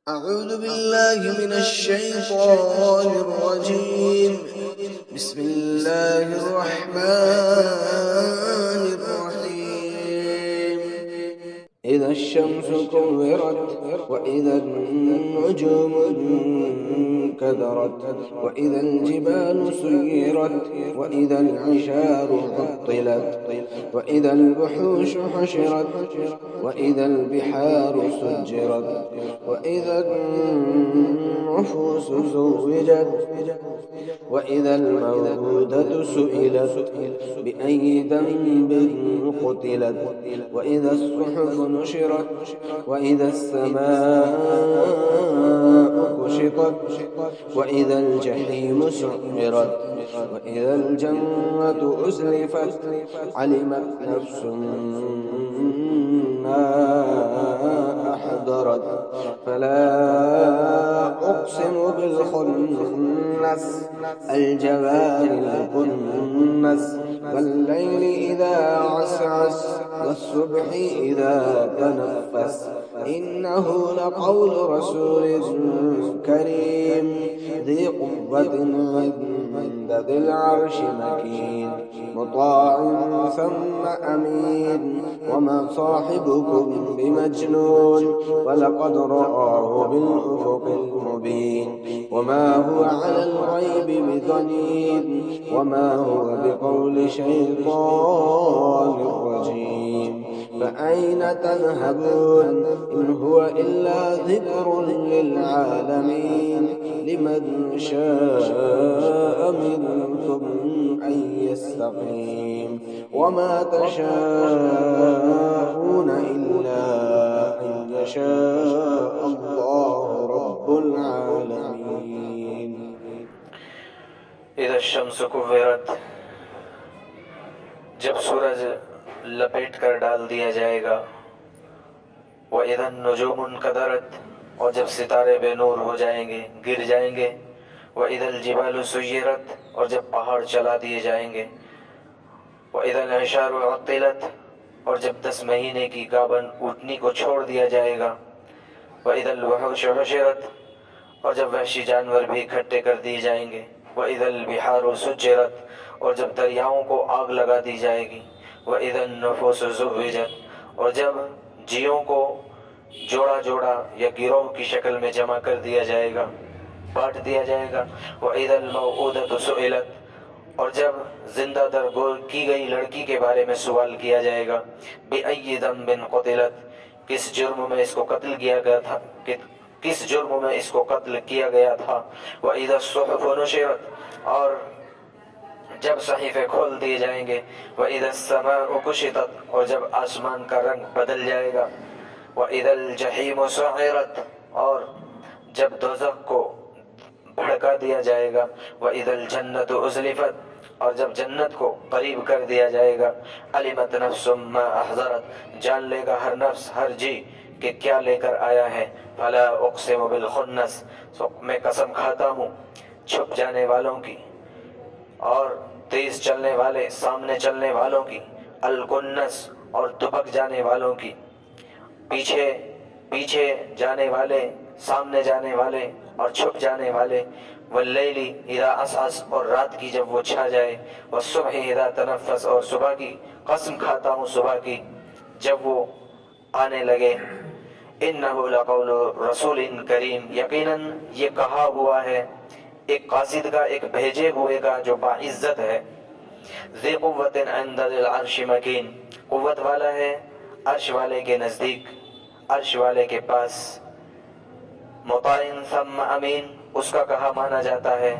أعوذ بالله من الشيطان الرجيم. بسم الله الرحمن الرحيم. إذا الشمس كورت وإذا النجوم انكدرت وإذا الجبال سيرت وإذا العشار عطلت وإذا الوحوش حشرت وإذا البحار سجرت وإذا النفوس زوجت وإذا الموءودة سئلت بأي ذنب قتلت وإذا الصحف نشرت وإذا السماء كشطت وإذا الجحيم سعرت وإذا الجنة أزلفت علمت نفس ما أحضرت فلا أقسم بالخنس الجوار الكنس والليل إذا عسعس والصبح إذا تنفس إنه لقول رسول كريم ذي قوة عند ذي العرش مكين مطاع ثم أمين وما صاحبكم بمجنون ولقد رآه بالأفق المبين وما هو على الغيب بضنين وما هو بقول شيطان رجيم فأين تذهبون إن هو إلا ذكر للعالمين لمن شاء منكم أن يستقيم وما تشاءون إلا أن يشاء الله رب العالمين. اذا الشمس کورت، جب سورج لپیٹ کر ڈال دیا جائے گا، وَإِذَا النُّجُومُ انْكَدَرَتْ، اور جب ستارے بے نور ہو جائیں گے، گر جائیں گے، وَإِذَا الْجِبَالُ سُيِّرَتْ، اور جب پہاڑ چلا دیے جائیں گے، وَإِذَا الْعِشَارُ عُطِّلَتْ، اور جب 10 مہینے کی گابن اونٹنی کو چھوڑ دیا جائے گا، وَإِذَا الْوُحُوشُ حُشِرَتْ، اور جب وحشی جانور بھی اکٹھے کر دیے جائیں گے، وَإِذَا الْبِحَارُ سُجِّرَتْ، اور جب دریاؤں کو آگ لگا دی جائے گی، وَإِذَا النُّفُوسُ زُوِّجَتْ، اور جب جیوں کو جوڑا جوڑا یا گروہ کی شکل میں جمع کر دیا جائے گا، بانٹ دیا جائے گا، وَإِذَا الْمَوْءُودَةُ سُئِلَتْ، اور جب زندہ درگور کی گئی لڑکی کے بارے میں سوال کیا جائے گا، بِأَيِّ ذَنبٍ قُتِلَتْ، کس جرم میں اس کو قتل کیا گیا تھا، کس جرم میں اس کو قتل کیا گیا تھا، وَإِذَا الصُّحُفُ نُشِرَتْ، اور جب صحیفے کھول دیے جائیں گے، وَإِذَا السَّمَاءُ كُشِطَتْ، اور جب آسمان کا رنگ بدل جائے گا، وَإِذَا الْجَحِيمُ سُعِرَتْ، اور جب دوزخ کو بھڑکا دیا جائے گا، وَإِذَا الْجَنَّةُ أُزْلِفَتْ، اور جب جنت کو قریب کر دیا جائے گا، عَلِمَتْ نَفْسٌ مَّا أَحْضَرَتْ، جان لے گا ہر نفس ہر جی کہ کیا لے کر آیا ہے، فَلَا أُقْسِمُ بِالْخُنَّسِ، میں قسم کھاتا ہوں چھپ جانے والوں کی اور تیز چلنے والے سامنے چلنے والوں کی، الکنس، اور دبک جانے والوں کی، پیچھے جانے والے، سامنے جانے والے اور چھپ جانے والے، واللیل اذا عسعس، اور رات کی جب وہ چھا جائے، والصبح اذا تنفس، اور صبح کی قسم کھاتا ہوں صبح کی جب وہ آنے لگے، انہ لقول رسول کریم، یقیناً یہ کہا ہوا ہے ایک قاصد کا، ایک بھیجے ہوئے کا جو باعزت ہے، ذی قوت عند ذی العرش مکین، قوت والا ہے عرش والے کے نزدیک، عرش والے کے پاس، مطاع ثم امین، اس کا کہا مانا جاتا ہے،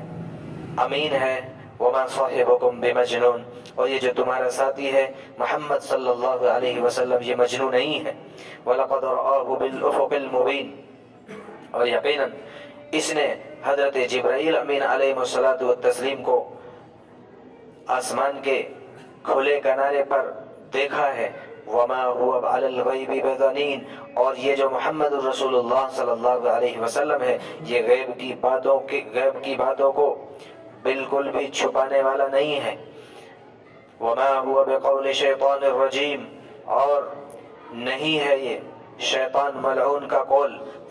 امین ہے، وما صاحبکم بمجنون، اور یہ جو تمہارا ساتھی ہے محمد صلی اللہ علیہ وسلم یہ مجنون نہیں ہے، وَلَقَدْ رَآهُ بِالْأُفُقِ الْمُبِينِ، اور یقیناً اس نے حضرت جبرائیل امین علیہ السلام کو آسمان کے کھلے کنارے پر دیکھا ہے، وما هو علی الغیب بضنین، اور یہ جو محمد الرسول اللہ صلی اللہ علیہ وسلم ہے یہ غیب کی باتوں کو بالکل بھی چھپانے والا نہیں ہے، وما هو بقول شیطان الرجیم، اور نہیں ہے یہ شیطان ملعون کا قول،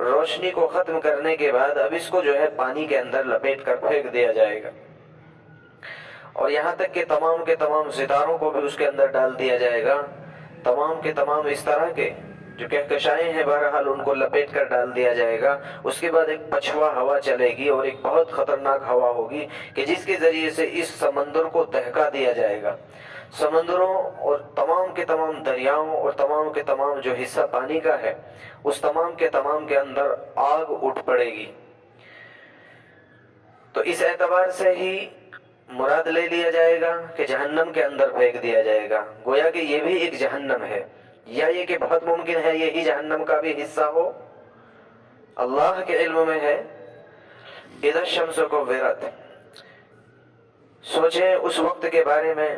روشنی کو ختم کرنے کے بعد اب اس کو جو ہے پانی کے اندر لپیٹ کر پھینک دیا جائے گا، اور یہاں تک کہ تمام کے تمام ستاروں کو بھی اس کے اندر ڈال دیا جائے گا، تمام کے تمام اس طرح کے جو کہکشائیں ہیں بہرحال ان کو لپیٹ کر ڈال دیا جائے گا۔ اس کے بعد ایک پچھوا ہوا چلے گی، اور ایک بہت خطرناک ہوا ہوگی کہ جس کے ذریعے سے اس سمندر کو دہکا دیا جائے گا۔ سمندروں اور تمام کے تمام دریاؤں اور تمام کے تمام جو حصہ پانی کا ہے اس تمام کے تمام کے اندر آگ اٹھ پڑے گی۔ تو اس اعتبار سے ہی مراد لے لیا جائے گا کہ جہنم کے اندر پھینک دیا جائے گا، گویا کہ یہ بھی ایک جہنم ہے، یا یہ کہ بہت ممکن ہے یہی جہنم کا بھی حصہ ہو، اللہ کے علم میں ہے۔ اذا الشمس کورت، سوچیں اس وقت کے بارے میں،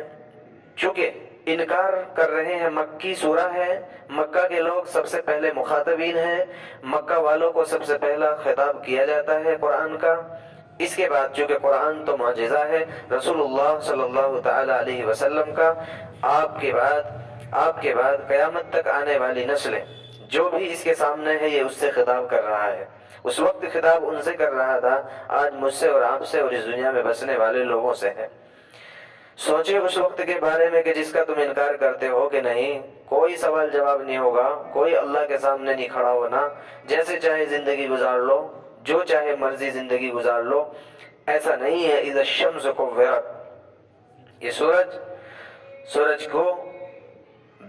چونکہ انکار کر رہے ہیں، مکی سورہ ہے، مکہ کے لوگ سب سے پہلے مخاطبین ہیں، مکہ والوں کو سب سے پہلا خطاب کیا جاتا ہے قرآن کا۔ اس کے بعد چونکہ قرآن تو معجزہ ہے رسول اللہ صلی اللہ تعالی علیہ وسلم کا، آپ کے بعد قیامت تک آنے والی نسلیں جو بھی اس کے سامنے ہے یہ اس سے خطاب کر رہا ہے، اس وقت خطاب ان سے کر رہا تھا، آج مجھ سے اور آپ سے اور اس دنیا میں بسنے والے لوگوں سے ہے۔ سوچے اس وقت کے بارے میں کہ جس کا تم انکار کرتے ہو کہ نہیں کوئی سوال جواب نہیں ہوگا، کوئی اللہ کے سامنے نہیں کھڑا ہونا، جیسے چاہے زندگی گزار لو، جو چاہے مرضی زندگی گزار لو، ایسا نہیں ہے۔ اذا الشمس کورت، یہ سورج کو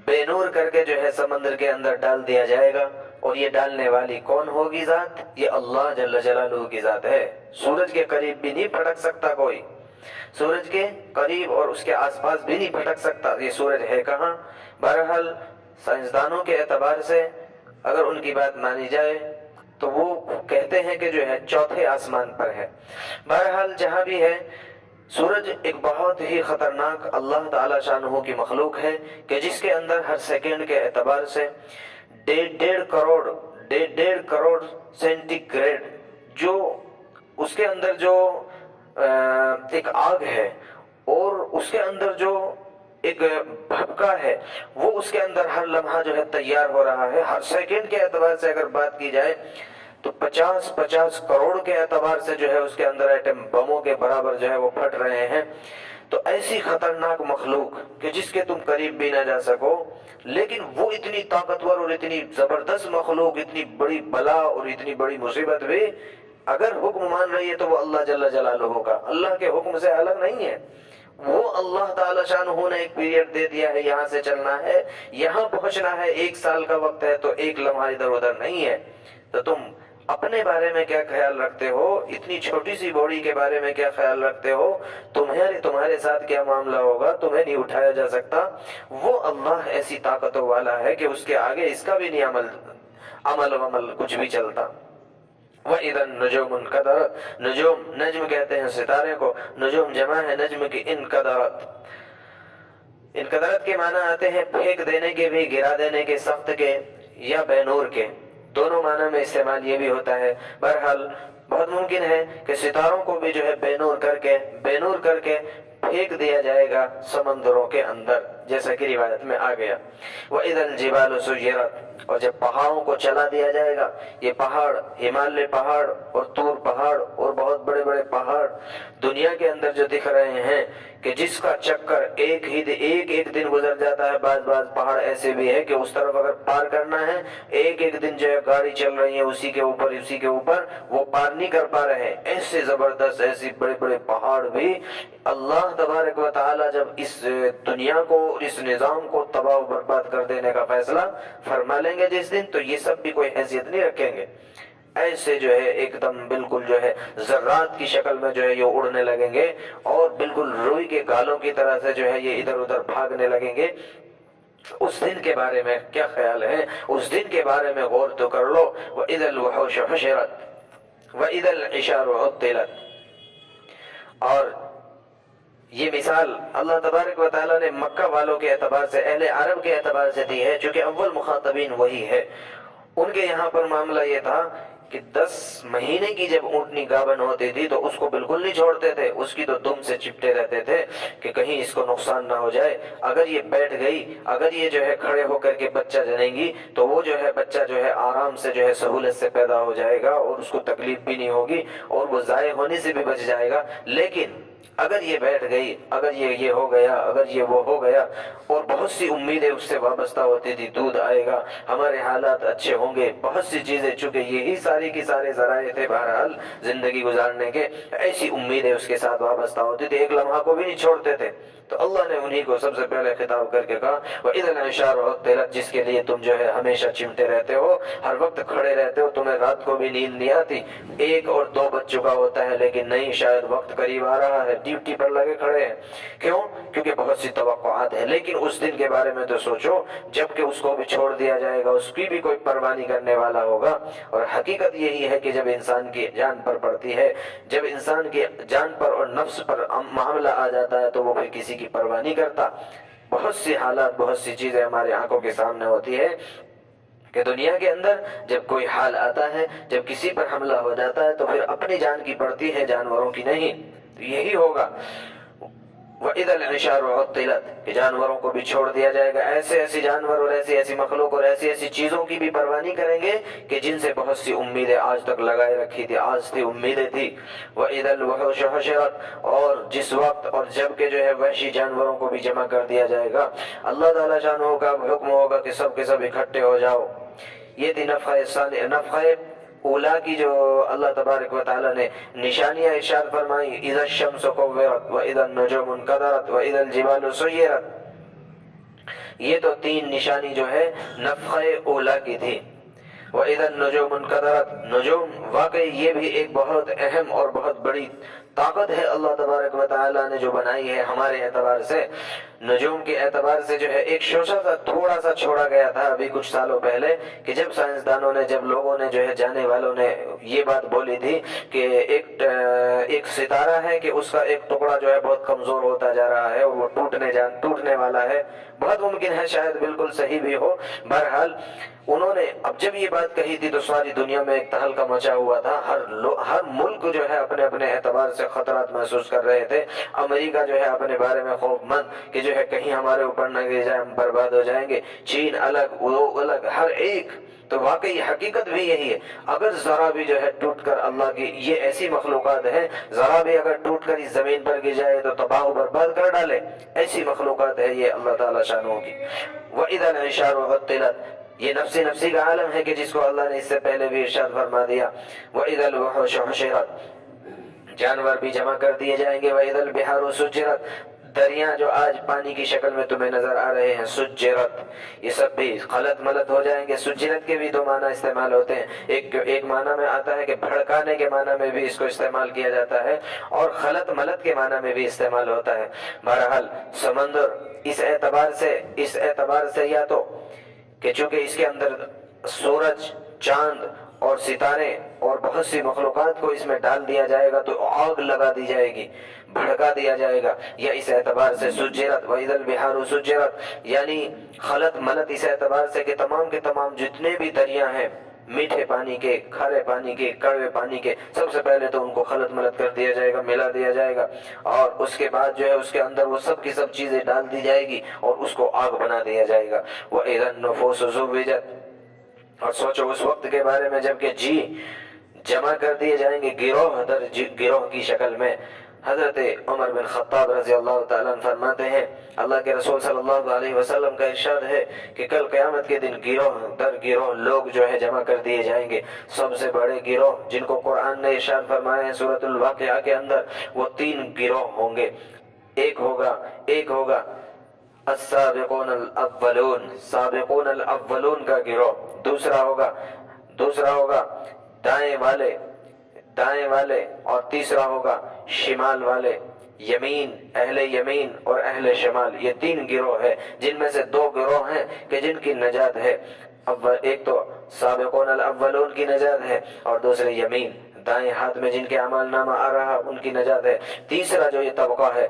بے نور کر کے جو ہے سمندر کے اندر ڈال دیا جائے گا، اور یہ ڈالنے والی کون ہوگی ذات؟ یہ اللہ جل جلالہ کی ذات ہے۔ سورج کے قریب بھی نہیں پھٹک سکتا کوئی، سورج کے قریب اور اس کے آس پاس بھی نہیں پھٹک سکتا، یہ سورج ہے کہاں؟ بہرحال سائنسدانوں کے اعتبار سے اگر ان کی بات مانی جائے تو وہ کہتے ہیں کہ جو ہے چوتھے آسمان پر ہے۔ بہرحال جہاں بھی ہے، سورج ایک بہت ہی خطرناک اللہ تعالی شانہ کی مخلوق ہے کہ جس کے اندر ہر سیکنڈ کے اعتبار سے ڈیڑھ کروڑ سینٹی گریڈ جو اس کے اندر جو ایک آگ ہے، اور اس کے اندر جو ایک بھبکا ہے، وہ اس کے اندر ہر لمحہ جو ہے تیار ہو رہا ہے۔ ہر سیکنڈ کے اعتبار سے اگر بات کی جائے تو 50 کروڑ کے اعتبار سے جو ہے اس کے اندر ایٹم بموں کے برابر جو ہے وہ پھٹ رہے ہیں۔ تو ایسی خطرناک مخلوق کہ جس کے تم قریب بھی نہ جا سکو، لیکن وہ اتنی طاقتور اور اتنی زبردست مخلوق، اتنی بڑی بلا اور اتنی بڑی مصیبت بھی اگر حکم مان رہی ہے تو وہ اللہ جل جلالہ کا، اللہ کے حکم سے الگ نہیں ہے۔ وہ اللہ تعالی شانہ نے ایک پیریڈ دے دیا ہے، یہاں سے چلنا ہے، یہاں پہنچنا ہے، 1 سال کا وقت ہے تو ایک لمحہ ادھر ادھر نہیں ہے۔ تو تم اپنے بارے میں کیا خیال رکھتے ہو؟ اتنی چھوٹی سی باڈی کے بارے میں کیا خیال رکھتے ہو؟ تمہارے ساتھ کیا معاملہ ہوگا؟ تمہیں نہیں اٹھایا جا سکتا۔ وہ اللہ ایسی طاقتوں والا ہے کہ اس کے آگے اس کا بھی نہیں عمل کچھ بھی چلتا۔ وَإِذَا النُّجُومُ انْكَدَرَتْ، نجم کہتے ہیں ستارے کو، نجوم جمع ہے نجم کی۔ انقدرت کے معنی آتے ہیں پھینک دینے کے بھی، گرا دینے کے، سخت کے، یا بے نور کے، دونوں معنی میں استعمال یہ بھی ہوتا ہے۔ بہرحال بہت ممکن ہے کہ ستاروں کو بھی جو ہے بے نور کر کے پھینک دیا جائے گا سمندروں کے اندر، جیسا کہ روایت میں آ گیا۔ وَإِذَا الْجِبَالُ سُيِّرَتْ، اور جب پہاڑوں کو چلا دیا جائے گا، یہ پہاڑ، ہمالیہ پہاڑ اور طور پہاڑ اور بہت بڑے بڑے پہاڑ دنیا کے اندر جو دکھ رہے ہیں کہ جس کا چکر ایک دن گزر جاتا ہے، بعض پہاڑ ایسے بھی ہے کہ اس طرف اگر پار کرنا ہے ایک دن جو ہے گاڑی چل رہی ہے اسی کے اوپر وہ پار نہیں کر پا رہے ہیں۔ ایسے زبردست ایسے بڑے بڑے پہاڑ بھی اللہ تبارک و تعالی جب اس دنیا کو، اس نظام کو تباہ و برباد کر دینے کا فیصلہ فرما لیں گے جس دن، تو یہ سب بھی کوئی حیثیت نہیں رکھیں گے، ایسے جو ہے ایک دم بالکل جو ہے ذرات کی شکل میں جو ہے یہ اڑنے لگیں گے، اور بالکل روئی کے گالوں کی طرح سے جو ہے یہ ادھر ادھر بھاگنے لگیں گے۔ اس دن کے بارے میں کیا خیال ہے؟ اس دن کے بارے میں غور تو کر لو۔ وَإِذَا الْوُحُوشُ حُشِرَتْ وَإِذَا الْعِشَارُ عُطِّلَتْ، اور یہ مثال اللہ تبارک و تعالیٰ نے مکہ والوں کے اعتبار سے، اہل عرب کے اعتبار سے دی ہے، چونکہ اول مخاطبین وہی ہے۔ ان کے یہاں پر معاملہ یہ تھا کہ 10 مہینے کی جب اونٹنی گابن ہوتی تھی تو اس کو بالکل نہیں چھوڑتے تھے، اس کی تو دم سے چپٹے رہتے تھے کہ کہیں اس کو نقصان نہ ہو جائے. اگر یہ بیٹھ گئی، اگر یہ جو ہے کھڑے ہو کر کے بچہ جنیں گی تو وہ جو ہے بچہ جو ہے آرام سے جو ہے سہولت سے پیدا ہو جائے گا اور اس کو تکلیف بھی نہیں ہوگی اور وہ ضائع ہونے سے بھی بچ جائے گا. لیکن اگر یہ بیٹھ گئی، اگر یہ ہو گیا، اگر یہ وہ ہو گیا، اور بہت سی امیدیں اس سے وابستہ ہوتی تھی، دودھ آئے گا، ہمارے حالات اچھے ہوں گے، بہت سی چیزیں، چونکہ یہی ساری کی سارے ذرائع تھے بہرحال زندگی گزارنے کے، ایسی امیدیں اس کے ساتھ وابستہ ہوتی تھی، ایک لمحہ کو بھی نہیں چھوڑتے تھے. تو اللہ نے انہی کو سب سے پہلے خطاب کر کے کہا وَإِذَا الْعِشَارُ عُطِّلَتْ، جس کے لیے تم جو ہے ہمیشہ چمٹے رہتے ہو، ہر وقت کھڑے رہتے ہو، تمہیں رات کو بھی نیند نہیں آتی. 1 اور 2 بج چکا ہوتا ہے لیکن نہیں، شاید وقت قریب آ رہا ہے، ڈیوٹی پر لگے کھڑے ہیں. کیوں؟ کیونکہ بہت سی توقعات ہیں. لیکن اس دن کے بارے میں تو سوچو جب کہ اس کو بھی چھوڑ دیا جائے گا، اس کی بھی کوئی پرواہ نہیں کرنے والا ہوگا. اور حقیقت یہی ہے کہ جب انسان کی جان پر پڑتی ہے، جب انسان کی جان پر اور نفس پر معاملہ آ جاتا ہے تو وہ پھر کسی کی پرواہ نہیں کرتا. بہت سی حالات، بہت سی چیزیں ہمارے آنکھوں کے سامنے ہوتی ہے کہ دنیا کے اندر جب کوئی حال آتا ہے، جب کسی پر حملہ ہو جاتا ہے تو پھر اپنی جان کی پڑتی ہے، جانوروں کی نہیں. تو یہی ہوگا وَإِذَا الْعِشَارُ عُطِّلَتْ کہ جانوروں کو بھی چھوڑ دیا جائے گا. ایسے جانور اور ایسی مخلوق اور ایسی چیزوں کی بھی پرواہ نہیں کریں گے کہ جن سے بہت سی امیدیں آج تک لگائے رکھی تھی، آج تھی امیدیں تھی. وَإِذَا الْوُحُوشُ حُشِرَتْ اور جس وقت اور جب کہ جو ہے وحشی جانوروں کو بھی جمع کر دیا جائے گا. اللہ تعالیٰ شانہ کا حکم ہوگا کہ سب کے سب اکٹھے ہو جاؤ. یہ تھی نفخہ اولا کی جو اللہ تبارک و تعالیٰ نے نشانیاں ارشاد فرمائی. اذا الشمس كورت واذا النجوم انكدرت واذا الجبال سيرت، یہ تو 3 نشانی جو ہے نفخہ اولا کی تھی. وَإِذَا النُّجُومُ انْكَدَرَتْ، نجوم واقعی یہ بھی ایک بہت اہم اور بہت بڑی طاقت ہے اللہ تبارک و تعالیٰ نے جو بنائی ہے ہمارے اعتبار سے. نجوم کے اعتبار سے جو ہے ایک شوشہ سا تھوڑا سا چھوڑا گیا تھا ابھی کچھ سالوں پہلے کہ جب سائنسدانوں نے، جب لوگوں نے جو ہے جانے والوں نے یہ بات بولی تھی کہ ایک ستارہ ہے کہ اس کا ایک ٹکڑا جو ہے بہت کمزور ہوتا جا رہا ہے اور وہ ٹوٹنے والا ہے. بہت ممکن ہے شاید بالکل صحیح بھی ہو. بہرحال انہوں نے اب جب یہ بات کہی تھی تو ساری دنیا میں ایک تہلکہ مچا ہوا تھا. ہر ملک جو ہے اپنے اعتبار سے خطرات محسوس کر رہے تھے. امریکہ جو ہے اپنے بارے میں خوف مند کہ جو ہے کہیں ہمارے اوپر نہ گر جائے، ہم برباد ہو جائیں گے. چین الگ، وہ الگ، ہر ایک. تو واقعی حقیقت بھی یہی ہے. اگر ذرا بھی جو ہے ٹوٹ کر، اللہ کی یہ ایسی مخلوقات ہیں، ذرا بھی اگر ٹوٹ کر اس زمین پر گر جائے تو تباہ و برباد کر ڈالے. ایسی مخلوقات ہے یہ اللہ تعالیٰ شانوں کی. وَإِذَا الْعِشَارُ عُطِّلَتْ یہ نفسی کا عالم ہے کہ جس کو اللہ نے اس سے پہلے بھی ارشاد فرما دیا. وَإِذَا الْوُحُوشُ حُشِرَتْ جانور بھی جمع کر دیے جائیں گے. وَإِذَا الْبِحَارُ سُجِّرَتْ دریا جو آج پانی کی شکل میں تمہیں نظر آ رہے ہیں، سجرت، یہ سب بھی خلط ملط ہو جائیں گے. سجرت کے بھی 2 معنی استعمال ہوتے ہیں. ایک معنی میں آتا ہے کہ بھڑکانے کے معنی میں بھی اس کو استعمال کیا جاتا ہے اور خلط ملط کے معنی میں بھی استعمال ہوتا ہے. بہرحال سمندر اس اعتبار سے یا تو کہ چونکہ اس کے اندر سورج، چاند اور ستارے اور بہت سی مخلوقات کو اس میں ڈال دیا جائے گا تو آگ لگا دی جائے گی، بھڑکا دیا جائے گا. یا اس اعتبار سے سجرت وَإِذَا الْبِحَارُ سُجِّرَتْ یعنی خلط ملط اس اعتبار سے کہ تمام کے تمام جتنے بھی دریا ہیں، میٹھے پانی کے، کھارے پانی کے، کڑوے پانی کے، سب سے پہلے تو ان کو خلط ملط کر دیا جائے گا، ملا دیا جائے گا اور اس کے بعد جو ہے اس کے اندر وہ سب کی سب چیزیں ڈال دی جائے گی اور اس کو آگ بنا دیا جائے گا. وَإِذَا النُّفُوسُ زُوِّجَتْ اور سوچو اس وقت کے بارے میں جب کہ جی جمع کر دیے جائیں گے گروہ در گروہ کی شکل میں. حضرت عمر بن خطاب رضی اللہ تعالیٰ عنہ فرماتے ہیں، اللہ کے رسول صلی اللہ علیہ وسلم کا ارشاد ہے کہ کل قیامت کے دن گروہ در گروہ لوگ جو ہے جمع کر دیے جائیں گے. سب سے بڑے گروہ جن کو قرآن نے ارشاد فرمایا ہے سورۃ الواقعہ کے اندر، وہ 3 گروہ ہوں گے. ایک ہوگا السابقون الاولون، سابقون الاولون کا گروہ. دوسرا ہوگا دائیں والے اور تیسرا ہوگا شمال والے، اہل یمین اور اہل شمال. یہ 3 گروہ ہے جن میں سے 2 گروہ ہیں کہ جن کی نجات ہے. ایک تو سابقون الاولون کی نجات ہے اور دوسرے یمین، دائیں ہاتھ میں جن کے اعمال نامہ آ رہا ان کی نجات ہے. تیسرا جو یہ طبقہ ہے،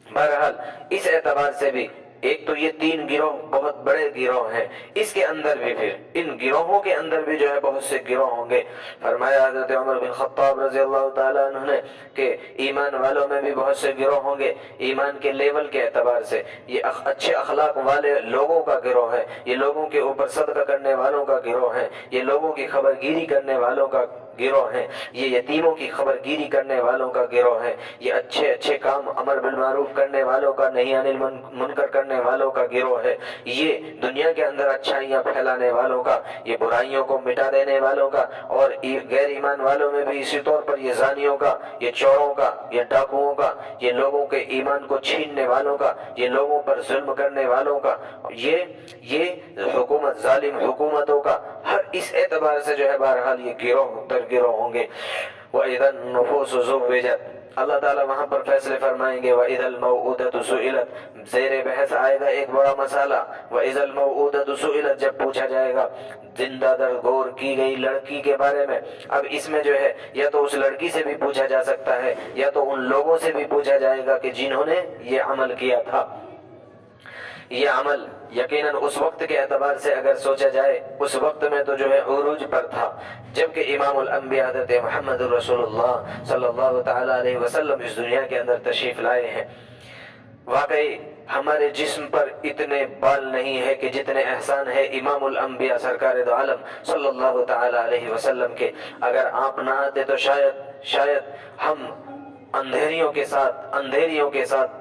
بہرحال اس اعتبار سے بھی ایک تو یہ 3 گروہ بہت بڑے گروہ ہیں، اس کے اندر بھی پھر ان گروہوں کے اندر بھی جو ہے بہت سے گروہ ہوں گے۔ فرمایا حضرت عمر بن خطاب رضی اللہ تعالیٰ عنہ نے کہ ایمان والوں میں بھی بہت سے گروہ ہوں گے، ایمان کے لیول کے اعتبار سے یہ اچھے اخلاق والے لوگوں کا گروہ ہے، یہ لوگوں کے اوپر صدقہ کرنے والوں کا گروہ ہے، یہ لوگوں کی خبر گیری کرنے والوں کا گروہ ہے، یہ یتیموں کی خبر گیری کرنے والوں کا گروہ ہے، یہ اچھے اچھے کام امر بالمعروف کرنے والوں کا، نہی عن المنکر کرنے والوں کا گروہ ہے، یہ دنیا کے اندر اچھائیاں پھیلانے والوں کا، یہ برائیوں کو مٹا دینے والوں کا، اور غیر ایمان والوں میں بھی اسی طور پر یہ زانیوں کا، یہ چوروں کا، یہ ڈاکوؤں کا، یہ لوگوں کے ایمان کو چھیننے والوں کا، یہ لوگوں پر ظلم کرنے والوں کا، یہ حکومت ظالم حکومتوں کا، ہر اس اعتبار سے جو ہے بہرحال یہ گروہ در گروہ ہوں گے۔ وَإِذَا النُّفُوسُ زُوِّجَتْ، اللہ تعالیٰ وہاں پر فیصلے فرمائیں گے۔ وَإِذَا الْمَوْءُودَةُ سُئِلَتْ، زیر بحث آئے گا ایک بڑا مسئلہ۔ وَإِذَا الْمَوْءُودَةُ سُئِلَتْ، جب پوچھا جائے گا زندہ درگور کی گئی لڑکی کے بارے میں۔ اب اس میں جو ہے یا تو اس لڑکی سے بھی پوچھا جا سکتا ہے یا تو ان لوگوں سے بھی پوچھا جائے گا کہ جنہوں نے یہ عمل کیا تھا۔ یہ عمل یقیناً اس وقت کے اعتبار سے اگر سوچا جائے اس وقت میں تو جو ہے عروج پر تھا، جبکہ امام الانبیاء حضرت محمد رسول اللہ صلی اللہ تعالیٰ علیہ وسلم اس دنیا کے اندر تشریف لائے ہیں۔ واقعی ہمارے جسم پر اتنے بال نہیں ہے کہ جتنے احسان ہے امام الانبیاء سرکار دو عالم صلی اللہ تعالیٰ علیہ وسلم کے۔ اگر آپ نہ آتے تو شاید ہم اندھیریوں کے ساتھ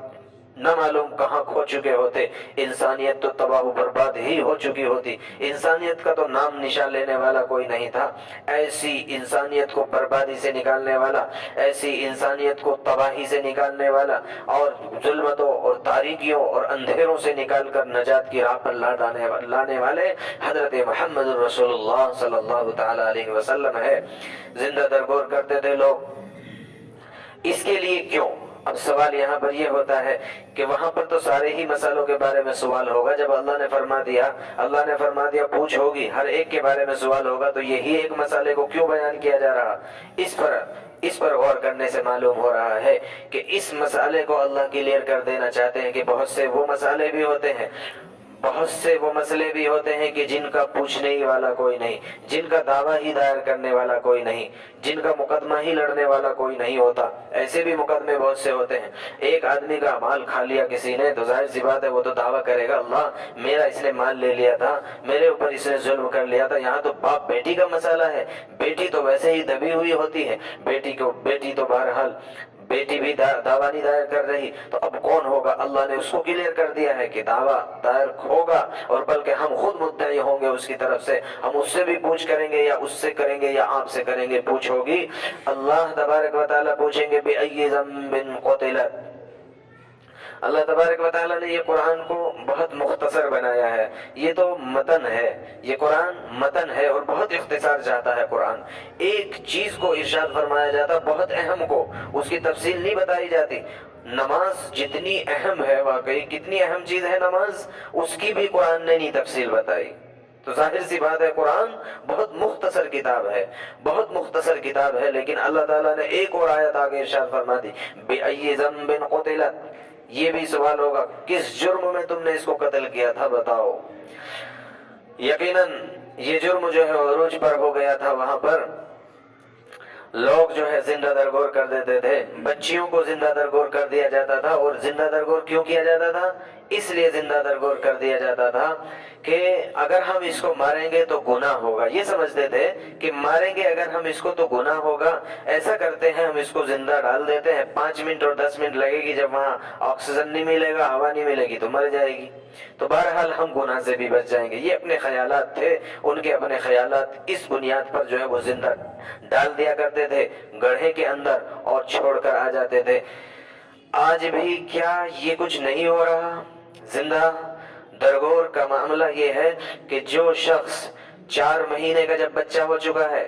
نہ معلوم کہاں کھو چکے ہوتے، انسانیت تو تباہ و برباد ہی ہو چکی ہوتی، انسانیت کا تو نام نشان لینے والا کوئی نہیں تھا۔ ایسی انسانیت کو بربادی سے نکالنے والا، ایسی انسانیت کو تباہی سے نکالنے والا، اور ظلمتوں اور تاریکیوں اور اندھیروں سے نکال کر نجات کی راہ پر لانے والے حضرت محمد رسول اللہ صلی اللہ تعالیٰ علیہ وسلم ہے۔ زندہ درگور کرتے تھے لوگ، اس کے لیے کیوں؟ اب سوال یہاں پر یہ ہوتا ہے کہ وہاں پر تو سارے ہی مسئلوں کے بارے میں سوال ہوگا، جب اللہ نے فرما دیا پوچھ ہوگی، ہر ایک کے بارے میں سوال ہوگا، تو یہی ایک مسئلے کو کیوں بیان کیا جا رہا؟ اس پر غور کرنے سے معلوم ہو رہا ہے کہ اس مسئلے کو اللہ کلیئر کر دینا چاہتے ہیں کہ بہت سے وہ مسئلے بھی ہوتے ہیں، بہت سے وہ مسئلے بھی ہوتے ہیں کہ جن کا پوچھنے ہی والا کوئی نہیں، جن کا دعویٰ ہی دائر کرنے والا کوئی نہیں، جن کا مقدمہ ہی لڑنے والا کوئی نہیں ہوتا۔ ایسے بھی مقدمے بہت سے ہوتے ہیں۔ ایک آدمی کا مال کھا لیا کسی نے تو ظاہر سی بات ہے وہ تو دعویٰ کرے گا، اللہ میرا اس نے مال لے لیا تھا، میرے اوپر اس نے ظلم کر لیا تھا۔ یہاں تو باپ بیٹی کا مسئلہ ہے، بیٹی تو ویسے ہی دبی ہوئی ہوتی ہے، بیٹی تو بہرحال بیٹی بھی دعویٰ نہیں دائر کر رہی، تو اب کون ہوگا؟ اللہ نے اس کو کلیئر کر دیا ہے کہ دعویٰ دائر ہوگا، اور بلکہ ہم خود مدعی ہوں گے اس کی طرف سے، ہم اس سے بھی پوچھ کریں گے یا اس سے کریں گے یا آپ سے کریں گے، پوچھ ہوگی۔ اللہ تبارک و تعالیٰ پوچھیں گے بِأَيِّ ذَنبٍ قُتِلَتْ۔ اللہ تبارک و تعالیٰ نے یہ قرآن کو بہت مختصر بنایا ہے، یہ تو متن ہے، یہ قرآن متن ہے اور بہت اختصار چاہتا ہے قرآن۔ ایک چیز کو ارشاد فرمایا جاتا بہت اہم کو، اس کی تفصیل نہیں بتائی جاتی۔ نماز جتنی اہم ہے، واقعی کتنی اہم چیز ہے نماز، اس کی بھی قرآن نے نہیں تفصیل بتائی۔ تو ظاہر سی بات ہے قرآن بہت مختصر کتاب ہے، بہت مختصر کتاب ہے، لیکن اللہ تعالیٰ نے ایک اور آیت آگے ارشاد فرما دی بِأَيِّ ذَنبٍ قُتِلَتْ۔ یہ بھی سوال ہوگا کس جرم میں تم نے اس کو قتل کیا تھا، بتاؤ۔ یقیناً یہ جرم جو ہے عروج پر ہو گیا تھا، وہاں پر لوگ جو ہے زندہ درگور کر دیتے تھے، بچیوں کو زندہ درگور کر دیا جاتا تھا۔ اور زندہ درگور کیوں کیا جاتا تھا؟ اس لیے زندہ درگور کر دیا جاتا تھا کہ اگر ہم اس کو ماریں گے تو گناہ ہوگا، یہ سمجھتے تھے کہ ماریں گے اگر ہم اس کو تو گناہ ہوگا، ایسا کرتے ہیں ہم اس کو زندہ ڈال دیتے ہیں، 5 منٹ اور 10 منٹ لگے گی، جب وہاں آکسیجن نہیں ملے گا، ہوا نہیں ملے گی تو مر جائے گی، تو بہرحال ہم گناہ سے بھی بچ جائیں گے۔ یہ اپنے خیالات تھے، ان کے اپنے خیالات، اس بنیاد پر جو ہے وہ زندہ ڈال دیا کرتے تھے گڑھے کے اندر اور چھوڑ کر آ جاتے تھے۔ آج بھی کیا یہ کچھ نہیں ہو رہا؟ زندہ درگور کا معاملہ یہ ہے کہ جو شخص 4 مہینے کا جب بچہ ہو چکا ہے،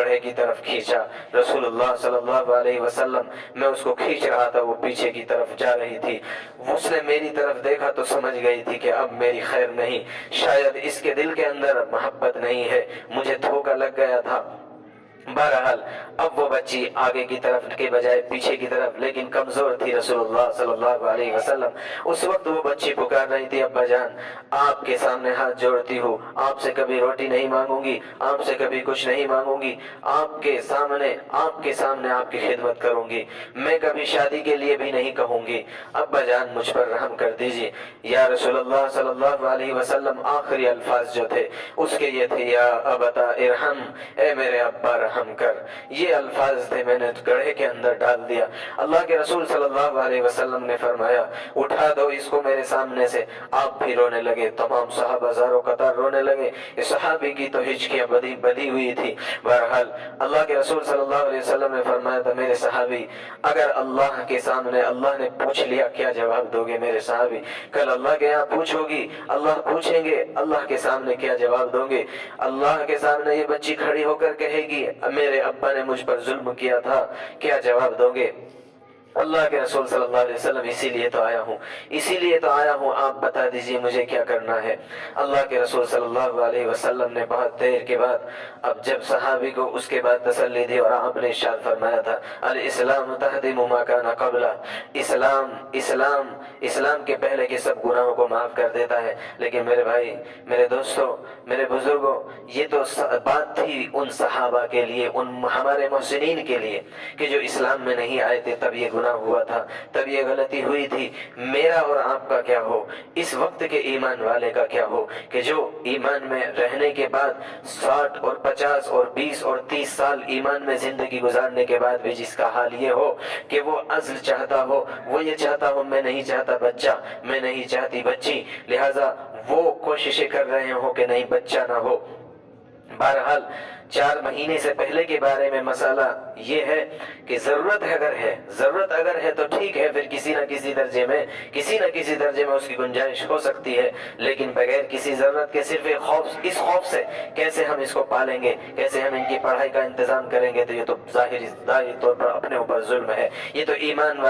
گڑھے کی طرف کھینچا. رسول اللہ صلی اللہ علیہ وسلم میں اس کو کھینچ رہا تھا, وہ پیچھے کی طرف جا رہی تھی. اس نے میری طرف دیکھا تو سمجھ گئی تھی کہ اب میری خیر نہیں, شاید اس کے دل کے اندر محبت نہیں ہے, مجھے دھوکہ لگ گیا تھا. بہرحال اب وہ بچی آگے کی طرف کے بجائے پیچھے کی طرف, لیکن کمزور تھی رسول اللہ صلی اللہ علیہ وسلم. اس وقت وہ بچی پکار رہی تھی, ابا جان آپ کے سامنے ہاتھ جوڑتی ہوں, آپ سے کبھی روٹی نہیں مانگوں گی, آپ سے کبھی کچھ نہیں مانگوں گی, آپ کے سامنے آپ کی خدمت کروں گی, میں کبھی شادی کے لیے بھی نہیں کہوں گی, ابا جان مجھ پر رحم کر دیجیے. یا رسول اللہ صلی اللہ علیہ وسلم آخری الفاظ جو تھے اس کے یہ تھے, یا ابتا ارحم, اے میرے ابا رحم کر. یہ الفاظ تھے, میں نے گڑھے کے اندر ڈال دیا. اللہ کے رسول صلی اللہ علیہ وسلم نے فرمایا اٹھا دو اس کو میرے سامنے سے. آپ بھی رونے لگے, تمام صحابہ زاروں قطار رونے لگے. اس صحابی کی تو ہچکیاں بدھی ہوئی تھی. بہرحال اللہ کے رسول صلی اللہ علیہ وسلم نے فرمایا تھا, میرے صحابی اگر اللہ کے سامنے اللہ نے پوچھ لیا کیا جواب دو گے؟ میرے صحابی کل اللہ کے یہاں پوچھو گی, اللہ پوچھیں گے اللہ کے سامنے کیا جواب دو گے؟ اللہ کے سامنے یہ بچی کھڑی ہو کر کہے گی میرے ابا نے مجھ پر ظلم کیا تھا, کیا جواب دو گے؟ اللہ کے رسول صلی اللہ علیہ وسلم اسی لیے تو آیا ہوں, آپ بتا دیجئے مجھے کیا کرنا ہے. اللہ کے رسول صلی اللہ علیہ وسلم نے بہت دیر کے بعد اب جب صحابی کو اس کے بعد تسلی دی اور آپ نے ارشاد فرمایا تھا, الاسلام تہدم ما کان قبلہ, اسلام کے پہلے کے سب گناہوں کو معاف کر دیتا ہے. لیکن میرے بھائی, میرے دوستوں, میرے بزرگوں, یہ تو بات تھی ان صحابہ کے لیے, ان ہمارے محسنین کے لیے کہ جو اسلام میں نہیں آئے تھے تب یہ گناہ ہوا تھا, تب یہ غلطی ہوئی تھی. میرا اور آپ کا کیا ہو, اس وقت کے ایمان والے کا کیا ہو کہ جو ایمان میں رہنے کے بعد 60 اور 50 اور 20 اور 30 سال ایمان میں زندگی گزارنے کے بعد بھی جس کا حال یہ ہو کہ وہ عزل چاہتا ہو, وہ یہ چاہتا ہو میں نہیں چاہتا بچہ, میں نہیں چاہتی بچی, لہٰذا وہ کوششیں کر رہے ہوں کہ نہیں بچہ نہ ہو. بہرحال 4 مہینے سے پہلے کے بارے میں مسئلہ یہ ہے کہ ضرورت اگر ہے تو ٹھیک ہے, پھر کسی نہ کسی درجے میں اس کی گنجائش ہو سکتی ہے, لیکن بغیر کسی ضرورت کے صرف اس خوف سے کیسے ہم اس کو پالیں گے, کیسے ہم ان کی پڑھائی کا انتظام کریں گے, تو یہ تو ظاہری طور پر اپنے اوپر ظلم ہے. یہ تو ایمان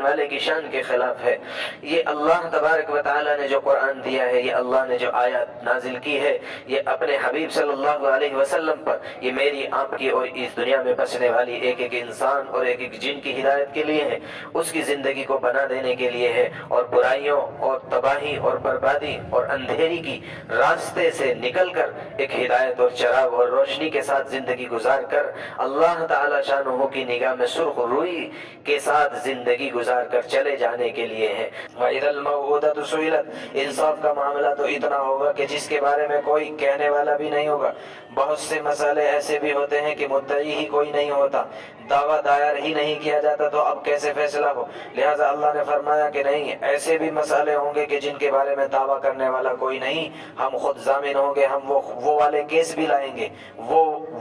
والے کی شان کے خلاف ہے. یہ اللہ تبارک و تعالی نے جو قرآن دیا ہے, یہ اللہ نے جو آیات نازل کی ہے, یہ اپنے حبیب صلی اللہ علیہ وسلم پر, یہ میری آپ کی اور اس دنیا میں بسنے والی ایک ایک انسان اور ایک ایک جن کی ہدایت کے لیے ہے, اس کی زندگی کو بنا دینے کے لیے ہے, اور برائیوں اور تباہی اور بربادی اور اندھیری کی راستے سے نکل کر ایک ہدایت اور چراغ اور روشنی کے ساتھ زندگی گزار کر اللہ تعالی شانہ کی نگاہ میں سرخ روئی کے ساتھ زندگی گزار کر چلے جانے کے لیے ہے. وَإِذَا الْمَوْءُودَةُ سُئِلَتْ, انصاف کا معاملہ تو اتنا ہوگا کہ جس کے بارے میں کوئی کہنے والا بھی نہیں ہوگا. بہت سے مسئلے ایسے بھی ہوتے ہیں کہ مدعی ہی کوئی نہیں ہوتا, دعویٰ دائر ہی نہیں کیا جاتا, تو اب کیسے فیصلہ ہو؟ لہٰذا اللہ نے فرمایا کہ نہیں, ایسے بھی مسئلے ہوں گے کہ جن کے بارے میں دعویٰ کرنے والا کوئی نہیں, ہم خود ضامن ہوں گے, ہم وہ والے کیس بھی لائیں گے.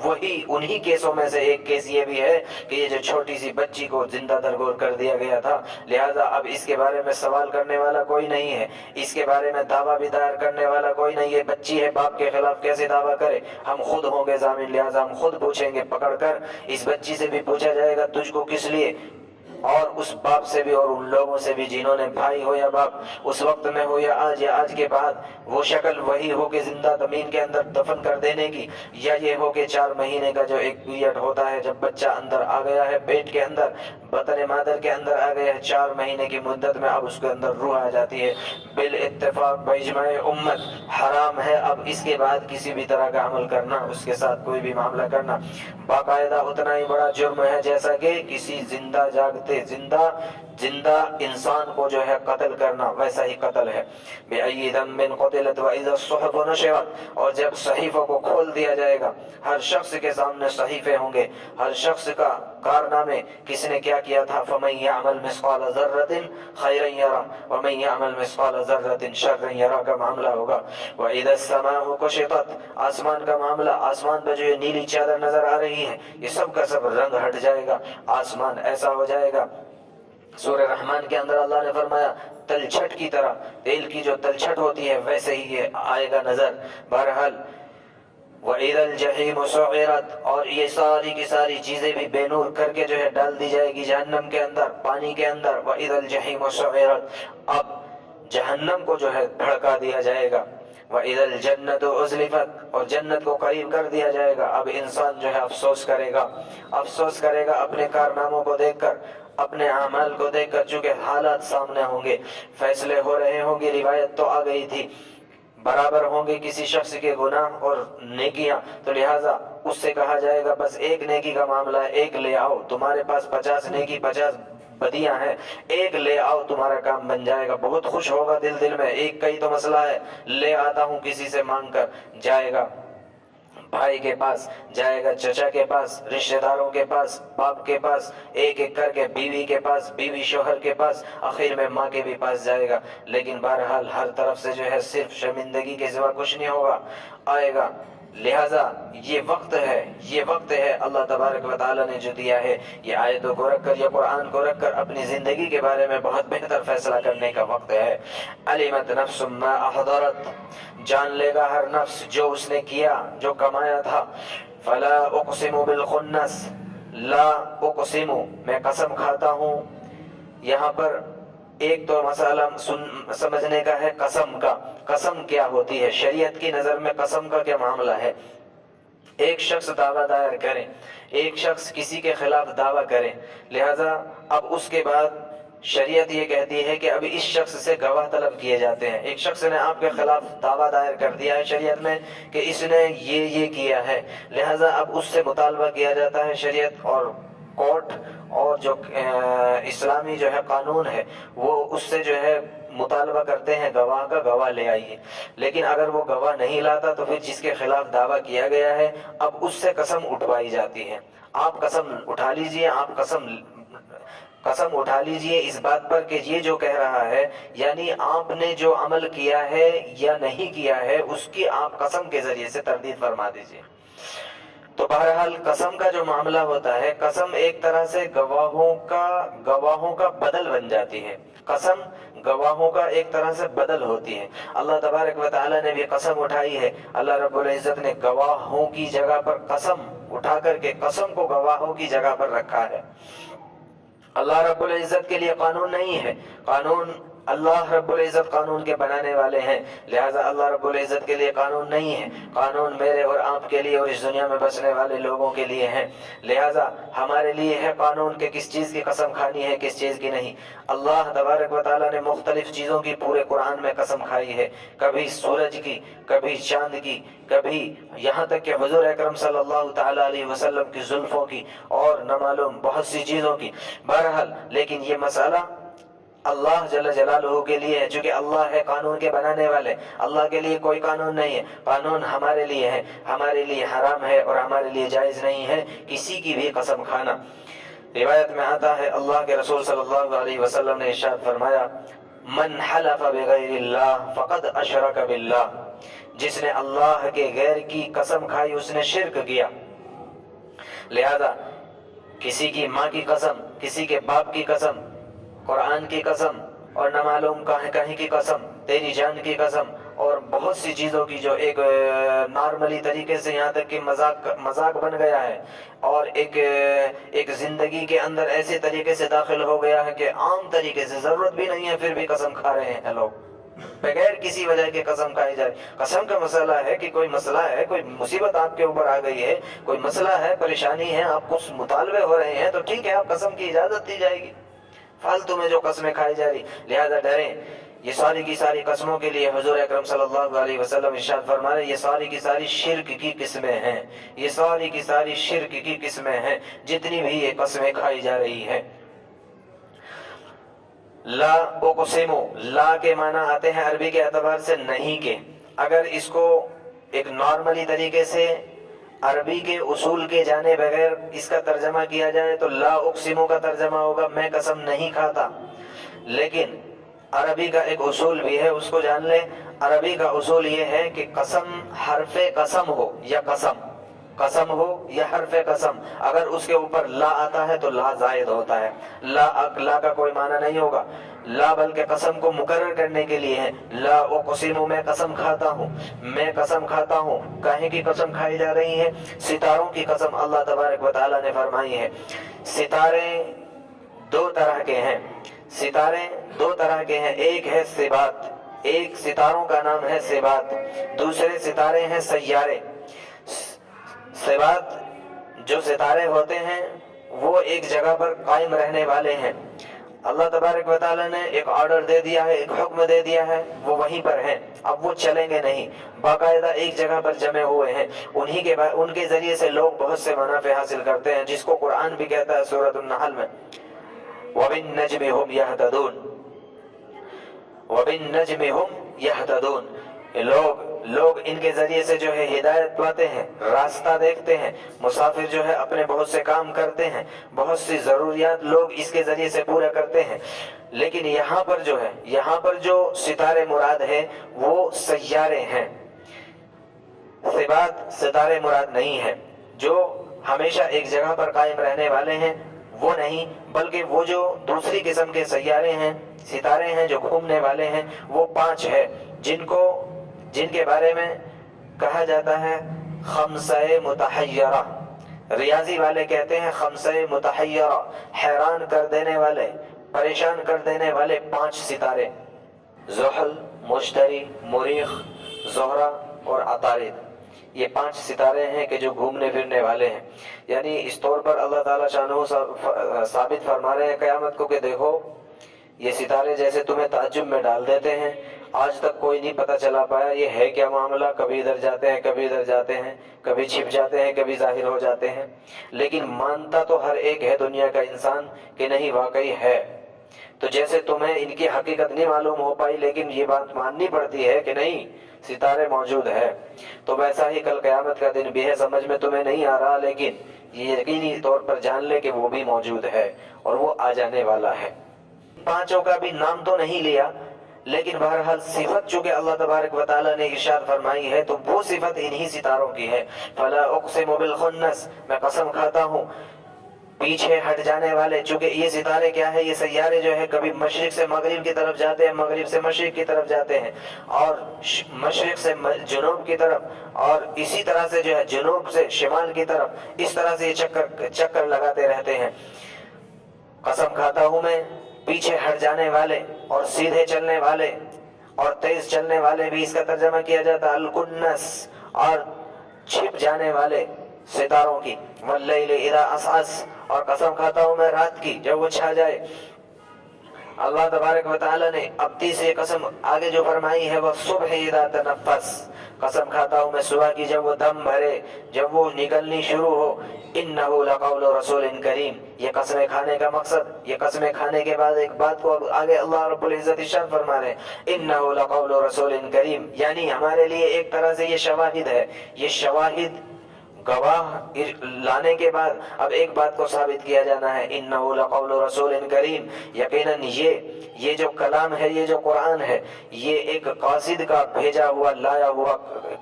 وہی انہی کیسوں میں سے ایک کیس یہ بھی ہے کہ یہ جو چھوٹی سی بچی کو زندہ درگور کر دیا گیا تھا, لہٰذا اب اس کے بارے میں سوال کرنے والا کوئی نہیں ہے, اس کے بارے میں دعویٰ بھی دائر کرنے والا کوئی نہیں. یہ بچی ہے, باپ کے خلاف کیسے دعویٰ کرے؟ ہم خود ہوں گے ضامن, لہٰذا ہم خود پوچھیں گے پکڑ کر. اس بچی سے بھی پوچھا جائے گا تجھ کو کس لیے, اور اس باپ سے بھی اور ان لوگوں سے بھی جنہوں نے, بھائی ہو یا باپ, اس وقت میں ہو یا آج کے بعد, وہ شکل وہی ہو کہ زندہ زمین کے اندر دفن کر دینے کی, یا یہ ہو کہ 4 مہینے کا جو ایک پیریڈ ہوتا ہے جب بچہ اندر آ گیا ہے, پیٹ کے اندر, بطن مادر کے اندر آ گیا ہے, 4 مہینے کی مدت میں اب اس کے اندر روح آ جاتی ہے. بالاتفاق باجماع امت حرام ہے اب اس کے بعد کسی بھی طرح کا عمل کرنا, اس کے ساتھ کوئی بھی معاملہ کرنا. باقاعدہ اتنا ہی بڑا جرم ہے جیسا کہ کسی زندہ انسان کو جو ہے قتل کرنا, ویسا ہی قتل ہے. بِأَيِّ ذَنبٍ قُتِلَتْ وَإِذَا الصُّحُفُ نُشِرَتْ, اور جب صحیفوں کو کھول دیا جائے گا, ہر شخص کے سامنے صحیفے ہوں گے, ہر شخص کا کارنامے, کس نے کیا کیا تھا. فَمَن يَعْمَلْ مِثْقَالَ ذَرَّةٍ خَيْرًا يَرَهُ وَمَن يَعْمَلْ مِثْقَالَ ذَرَّةٍ شَرًّا يَرَهُ کا معاملہ ہوگا. وَإِذَا السَّمَاءُ كُشِطَتْ, آسمان کا معاملہ, آسمان پہ جو یہ نیلی چادر نظر آ رہی ہے, یہ سب کا سب رنگ ہٹ جائے گا, آسمان ایسا ہو جائے گا. سورہ رحمان کے اندر اللہ نے فرمایا تلچھٹ کی طرح, تیل کی جو تلچھٹ ہوتی ہے ویسے ہی یہ آئے گا نظر. بہرحال وَإِذَا الْجَحِيمُ سُعِّرَتْ، اور یہ ساری کی ساری چیزیں بھی بے نور کر کے جو ہے ڈال دی جائے گی جہنم کے اندر، پانی کے اندر. وَإِذَا الْجَحِيمُ سُعِّرَتْ، اب جہنم کو جو ہے بھڑکا دیا جائے گا. وَإِذَا الْجَنَّةُ أُزْلِفَتْ، اور جنت کو قریب کر دیا جائے گا. اب انسان جو ہے افسوس کرے گا اپنے کارناموں کو دیکھ کر، اپنے اعمال کو دیکھ کر، چونکہ حالات سامنے ہوں گے، فیصلے ہو رہے ہوں گے. روایت تو آ گئی تھی، برابر ہوں گے کسی شخص کے گناہ اور نیکیاں، تو لہٰذا اس سے کہا جائے گا بس ایک نیکی کا معاملہ ہے، ایک لے آؤ. تمہارے پاس 50 نیکی 50 بدیاں ہیں، ایک لے آؤ تمہارا کام بن جائے گا. بہت خوش ہوگا دل میں، ایک کا ہی تو مسئلہ ہے، لے آتا ہوں کسی سے مانگ کر. جائے گا بھائی کے پاس، جائے گا چچا کے پاس، رشتہ داروں کے پاس، باپ کے پاس، ایک ایک کر کے بیوی کے پاس، بیوی شوہر کے پاس، آخر میں ماں کے بھی پاس جائے گا. لیکن بہرحال ہر طرف سے جو ہے صرف شرمندگی کے سوا کچھ نہیں ہوگا، آئے گا. لہٰذا یہ وقت ہے اللہ تبارک و تعالیٰ نے جو دیا ہے، یہ آیتوں کو رکھ کر، یہ قرآن کو رکھ کر اپنی زندگی کے بارے میں بہت بہتر فیصلہ کرنے کا وقت ہے. علمت نفس ما احضرت، جان لے گا ہر نفس جو اس نے کیا، جو کمایا تھا. فلا اقسم بالخنس، لا اقسم، میں قسم کھاتا ہوں. یہاں پر ایک تو مسئلہ سمجھنے کا ہے قسم کا. قسم کیا ہوتی ہے شریعت کی نظر میں؟ قسم کا کیا معاملہ ہے؟ ایک شخص دعویٰ دائر کرے، ایک شخص کسی کے خلاف دعویٰ کرے، لہذا اب اس کے بعد شریعت یہ کہتی ہے کہ اب اس شخص سے گواہ طلب کیے جاتے ہیں. ایک شخص نے آپ کے خلاف دعویٰ دائر کر دیا ہے شریعت میں کہ اس نے یہ کیا ہے، لہذا اب اس سے مطالبہ کیا جاتا ہے. شریعت اور کورٹ اور جو اسلامی جو ہے قانون ہے وہ اس سے جو ہے مطالبہ کرتے ہیں گواہ کا، گواہ لے آئیے. لیکن اگر وہ گواہ نہیں لاتا تو پھر جس کے خلاف دعویٰ کیا گیا ہے اب اس سے قسم اٹھوائی جاتی ہے. آپ قسم اٹھا لیجئے، آپ قسم اٹھا لیجئے اس بات پر کہ یہ جو کہہ رہا ہے، یعنی آپ نے جو عمل کیا ہے یا نہیں کیا ہے اس کی آپ قسم کے ذریعے سے تردید فرما دیجئے. تو بہرحال قسم کا جو معاملہ ہوتا ہے، قسم ایک طرح سے گواہوں کا بدل بن جاتی ہے. قسم گواہوں کا ایک طرح سے بدل ہوتی ہے. اللہ تبارک و تعالیٰ نے بھی قسم اٹھائی ہے. اللہ رب العزت نے گواہوں کی جگہ پر قسم اٹھا کر کے قسم کو گواہوں کی جگہ پر رکھا ہے. اللہ رب العزت کے لیے قانون نہیں ہے، قانون اللہ رب العزت قانون کے بنانے والے ہیں، لہٰذا اللہ رب العزت کے لیے قانون نہیں ہے. قانون میرے اور آپ کے لیے اور اس دنیا میں بسنے والے لوگوں کے لیے ہیں. لہٰذا ہمارے لیے ہے قانون کہ کس چیز کی قسم کھانی ہے، کس چیز کی نہیں. اللہ تبارک و تعالیٰ نے مختلف چیزوں کی پورے قرآن میں قسم کھائی ہے، کبھی سورج کی، کبھی چاند کی، کبھی یہاں تک کہ حضور اکرم صلی اللہ تعالیٰ علیہ وسلم کی زلفوں کی، اور نہ معلوم بہت سی چیزوں کی. بہرحال لیکن یہ مسئلہ اللہ جل جلالہ کے لیے ہے، چونکہ اللہ ہے قانون کے بنانے والے. اللہ کے لیے کوئی قانون نہیں ہے، قانون ہمارے لیے ہے. ہمارے لیے حرام ہے اور ہمارے لیے جائز نہیں ہے کسی کی بھی قسم کھانا. روایت میں آتا ہے اللہ کے رسول صلی اللہ علیہ وسلم نے ارشاد فرمایا، من حلف بغیر اللہ فقد اشرک باللہ، جس نے اللہ کے غیر کی قسم کھائی اس نے شرک کیا. لہذا کسی کی ماں کی قسم، کسی کے باپ کی قسم، قرآن کی قسم، اور نہ معلوم کہیں کی قسم، تیری جان کی قسم، اور بہت سی چیزوں کی جو ایک نارملی طریقے سے یہاں تک کہ مذاق بن گیا ہے، اور ایک زندگی کے اندر ایسے طریقے سے داخل ہو گیا ہے کہ عام طریقے سے ضرورت بھی نہیں ہے پھر بھی قسم کھا رہے ہیں لوگ، بغیر کسی وجہ کے قسم کھائی جائے. قسم کا مسئلہ ہے کہ کوئی مسئلہ ہے، کوئی مصیبت آپ کے اوپر آ گئی ہے، کوئی مسئلہ ہے، پریشانی ہے، آپ کچھ مطالبے ہو رہے ہیں تو ٹھیک ہے، آپ قسم کی اجازت دی جائے گی. فالتو میں جو قسمیں کھائی جا رہی، لہذا ڈریں. یہ ساری کی ساری قسموں کے لیے حضور اکرم صلی اللہ علیہ وسلم ارشاد فرما رہے، یہ ساری کی ساری شرک کی قسمیں ہیں، یہ ساری کی ساری شرک کی قسمیں ہیں جتنی بھی یہ قسمیں کھائی جا رہی ہیں. لا اقسم، لا کے معنی آتے ہیں عربی کے اعتبار سے نہیں کے. اگر اس کو ایک نارملی طریقے سے عربی کے اصول کے جانے بغیر اس کا ترجمہ کیا جائے تو لا اقسم کا ترجمہ ہوگا میں قسم نہیں کھاتا. لیکن عربی کا ایک اصول بھی ہے، اس کو جان لیں. عربی کا اصول یہ ہے کہ قسم حرف قسم ہو یا قسم ہو یا حرف قسم، اگر اس کے اوپر لا آتا ہے تو لا زائد ہوتا ہے. لا کا کوئی معنی نہیں ہوگا. لا بلکہ قسم کو مقرر کرنے کے لیے ہے. لا اقسم میں قسم کھاتا ہوں، میں قسم کھاتا ہوں. کاہے کی قسم کھائی جا رہی ہے؟ ستاروں کی قسم اللہ تبارک و تعالیٰ نے فرمائی ہے. ستارے دو طرح کے ہیں، ستارے دو طرح کے ہیں. ایک ہے سبات، ایک ستاروں کا نام ہے سبات، دوسرے ستارے ہیں سیارے. سبات جو ستارے ہوتے ہیں وہ ایک جگہ پر قائم رہنے والے ہیں. اللہ تبارک و تعالیٰ نے ایک آرڈر دے دیا ہے، ایک حکم دے دیا ہے، وہ وہیں پر ہیں، اب وہ چلیں گے نہیں، باقاعدہ ایک جگہ پر جمع ہوئے ہیں. ان کے ذریعے سے لوگ بہت سے منافع حاصل کرتے ہیں، جس کو قرآن بھی کہتا ہے سورۃ النحل میں وَبِالنَّجْمِ هُمْ يَهْتَدُونَ. وَبِالنَّجْمِ هُمْ يَهْتَدُونَ. لوگ ان کے ذریعے سے جو ہے ہدایت پاتے ہیں، راستہ دیکھتے ہیں. مسافر جو ہے اپنے بہت سے کام کرتے ہیں، بہت سی ضروریات لوگ اس کے ذریعے سے پورا کرتے ہیں. لیکن یہاں پر جو ستارے مراد ہے وہ سیارے ہیں. سبات ستارے مراد نہیں ہے. جو ہمیشہ ایک جگہ پر قائم رہنے والے ہیں وہ نہیں، بلکہ وہ جو دوسری قسم کے سیارے ہیں، ستارے ہیں جو گھومنے والے ہیں، وہ 5 ہے، جن کے بارے میں کہا جاتا ہے خمسہ متحیرہ. ریاضی والے کہتے ہیں خمسہ متحیرہ، حیران کر دینے والے، پریشان کر دینے والے 5 ستارے. زحل، مشتری، مریخ، زہرہ اور عطارد، یہ 5 ستارے ہیں کہ جو گھومنے پھرنے والے ہیں. یعنی اس طور پر اللہ تعالیٰ شانہ ثابت فرما رہے ہیں قیامت کو کہ دیکھو یہ ستارے جیسے تمہیں تعجب میں ڈال دیتے ہیں، آج تک کوئی نہیں پتہ چلا پایا یہ ہے کیا معاملہ. کبھی ادھر جاتے ہیں، کبھی ادھر جاتے ہیں، کبھی چھپ جاتے ہیں، کبھی ظاہر ہو جاتے ہیں. لیکن مانتا تو ہر ایک ہے دنیا کا انسان کہ نہیں واقعی ہے. تو جیسے تمہیں ان کی حقیقت نہیں معلوم ہو پائی لیکن یہ بات ماننی پڑتی ہے کہ نہیں ستارے موجود ہے، تو ویسا ہی کل قیامت کا دن بھی ہے. سمجھ میں تمہیں نہیں آ رہا لیکن یہ یقینی طور پر جان لے کہ وہ بھی موجود ہے اور وہ آ جانے والا ہے. 5 کا بھی نام تو نہیں لیا لیکن بہرحال صفت چونکہ اللہ تبارک و تعالیٰ نے ارشاد فرمائی ہے تو وہ صفت انہی ستاروں کی ہے. فلا اقسم بالخنس، میں قسم کھاتا ہوں پیچھے ہٹ جانے والے. چونکہ یہ ستارے کیا ہے، یہ سیارے جو ہے کبھی مشرق سے مغرب کی طرف جاتے ہیں، مغرب سے مشرق کی طرف جاتے ہیں، اور مشرق سے جنوب کی طرف، اور اسی طرح سے جو ہے جنوب سے شمال کی طرف، اس طرح سے یہ چکر لگاتے رہتے ہیں. قسم کھاتا ہوں میں پیچھے ہٹ جانے والے اور سیدھے چلنے والے اور تیز چلنے والے بھی اس کا ترجمہ کیا جاتا ہے الکنس، اور چھپ جانے والے ستاروں کی. واللیل اذا عسعس، اور قسم کھاتا ہوں میں رات کی جب وہ چھا جائے. اللہ تبارک و تعالیٰ نے اب تیسری قسم آگے جو فرمائی ہے وہ صبح اذا تنفس، قسم کھاتا ہوں میں صبح کی جب وہ دم بھرے، جب وہ نکلنی شروع ہو. انہ لقول رسول کریم، یہ قسمیں کھانے کا مقصد، یہ قسمیں کھانے کے بعد ایک بات کو آگے اللہ رب العزت ارشاد فرما رہے ہیں انہ لقول رسول کریم، یعنی ہمارے لیے ایک طرح سے یہ شواہد ہے. یہ شواہد گواہ لانے کے بعد اب ایک بات کو ثابت کیا جانا ہے انہ لقول رسول کریم، یقیناً یہ جو کلام ہے، یہ جو قرآن ہے، یہ ایک قاصد کا بھیجا ہوا، لایا ہوا،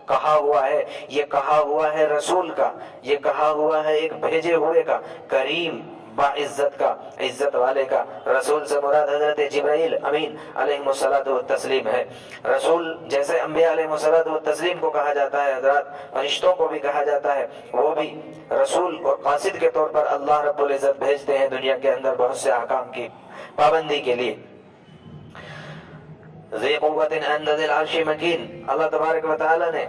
کہا ہوا ہے. یہ کہا ہوا ہے رسول کا، یہ کہا ہوا ہے ایک بھیجے ہوئے کا، کریم باعزت کا، عزت والے کا. رسول سے مراد حضرت جبرائیل امین علیہ الصلوۃ والتسلیم ہے. رسول جیسے انبیاء علیہ الصلوۃ والتسلیم کو کہا جاتا ہے، حضرات فرشتوں کو بھی کہا جاتا ہے، وہ بھی رسول اور قاصد کے طور پر اللہ رب العزت بھیجتے ہیں دنیا کے اندر بہت سے احکام کی پابندی کے لیے. ذی قوت عند ذی العرش مکین، اللہ تبارک و تعالی نے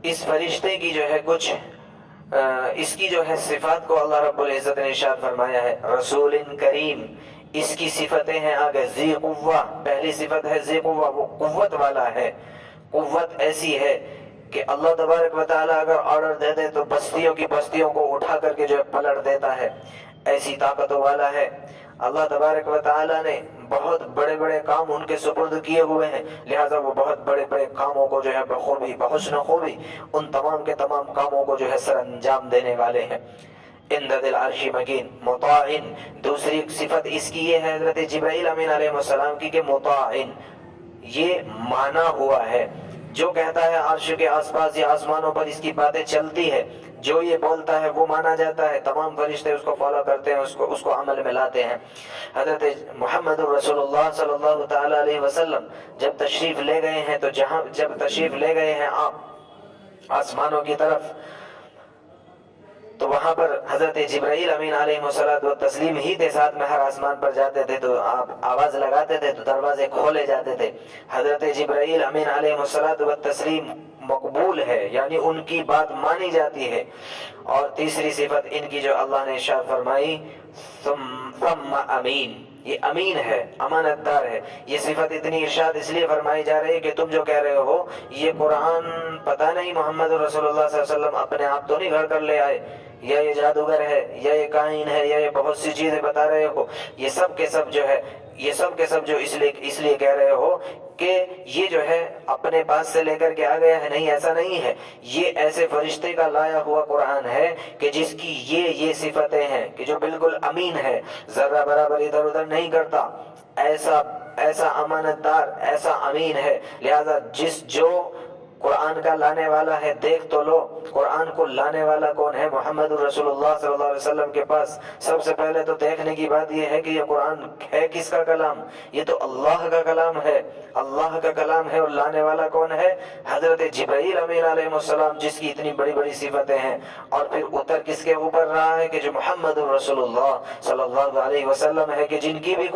اس فرشتے کی جو ہے کچھ اس کی جو ہے صفات کو اللہ رب العزت نے ارشاد فرمایا ہے. رسول کریم، اس کی صفتیں ہیں آگے. ذی قوہ، پہلی صفت ہے ذی قوہ، وہ قوت والا ہے. قوت ایسی ہے کہ اللہ تبارک و تعالیٰ اگر آرڈر دے دے تو بستیوں کو اٹھا کر کے جو ہے پلٹ دیتا ہے، ایسی طاقت والا ہے. اللہ تبارک و تعالیٰ نے بہت بڑے بڑے کام ان کے سپرد کیے ہوئے ہیں، لہٰذا وہ بہت بڑے بڑے کاموں کو جو ہے بخوبی بحسن خوبی ان تمام کے تمام کاموں کو جو ہے سر انجام دینے والے ہیں. عند ذی العرش مکین مطاع، دوسری صفت اس کی یہ ہے حضرت جبرائیل امین علیہ السلام کی کہ مطاع، یہ مانا ہوا ہے. جو کہتا ہے عرش کے آس پاس یا آسمانوں پر اس کی باتیں چلتی ہے، جو یہ بولتا ہے وہ مانا جاتا ہے، تمام فرشتے اس کو فالو کرتے ہیں، اس کو عمل میں لاتے ہیں۔ حضرت محمد رسول اللہ صلی اللہ تعالی علیہ وسلم جب تشریف لے گئے ہیں تو جب تشریف لے گئے ہیں آپ آسمانوں کی طرف، تو وہاں پر حضرت جبرائیل امین علیہ الصلوۃ والتسلیم ہی کے ساتھ میں ہر آسمان پر جاتے تھے، تو آپ آواز لگاتے تھے تو دروازے کھولے جاتے تھے۔ حضرت جبرائیل امین علیہ الصلوۃ والتسلیم مقبول ہے، یعنی ان کی بات مانی جاتی ہے۔ اور تیسری صفت ان کی جو اللہ نے ارشاد فرمائی، ثم امین، یہ امین ہے، امانت دار ہے۔ یہ صفت اتنی ارشاد اس لیے فرمائی جا رہی ہے کہ تم جو کہہ رہے ہو یہ قرآن پتہ نہیں محمد رسول اللہ صلی اللہ علیہ وسلم اپنے آپ تو نہیں گھڑ کر لے آئے، یا یہ جادوگر ہے، یا یہ کاہن ہے، یا یہ بہت سی چیزیں بتا رہے ہو، یہ سب کے سب جو ہے، یہ سب کے سب جو اس لیے کہہ رہے ہو کہ یہ جو ہے اپنے پاس سے لے کر کے آ گیا ہے۔ نہیں، ایسا نہیں ہے، یہ ایسے فرشتے کا لایا ہوا قرآن ہے کہ جس کی یہ صفتیں ہیں، کہ جو بالکل امین ہے، ذرہ برابر ادھر ادھر نہیں کرتا، ایسا امانت دار، ایسا امین ہے۔ لہذا جو قرآن کا لانے والا ہے، دیکھ تو لو قرآن کو لانے والا کون ہے۔ محمد رسول اللہ صلی اللہ علیہ وسلم کے پاس سب سے پہلے تو دیکھنے کی بات یہ ہے کہ یہ قرآن ہے کس کا کلام؟ یہ تو اللہ کا کلام ہے، اللہ کا کلام ہے، اور لانے والا کون ہے؟ حضرت جبرائیل امین علیہ السلام، جس کی اتنی بڑی بڑی صفتیں ہیں۔ اور پھر اتر کس کے اوپر رہا ہے کہ جو محمد رسول اللہ صلی اللہ علیہ وسلم ہے، کہ جن کی بھی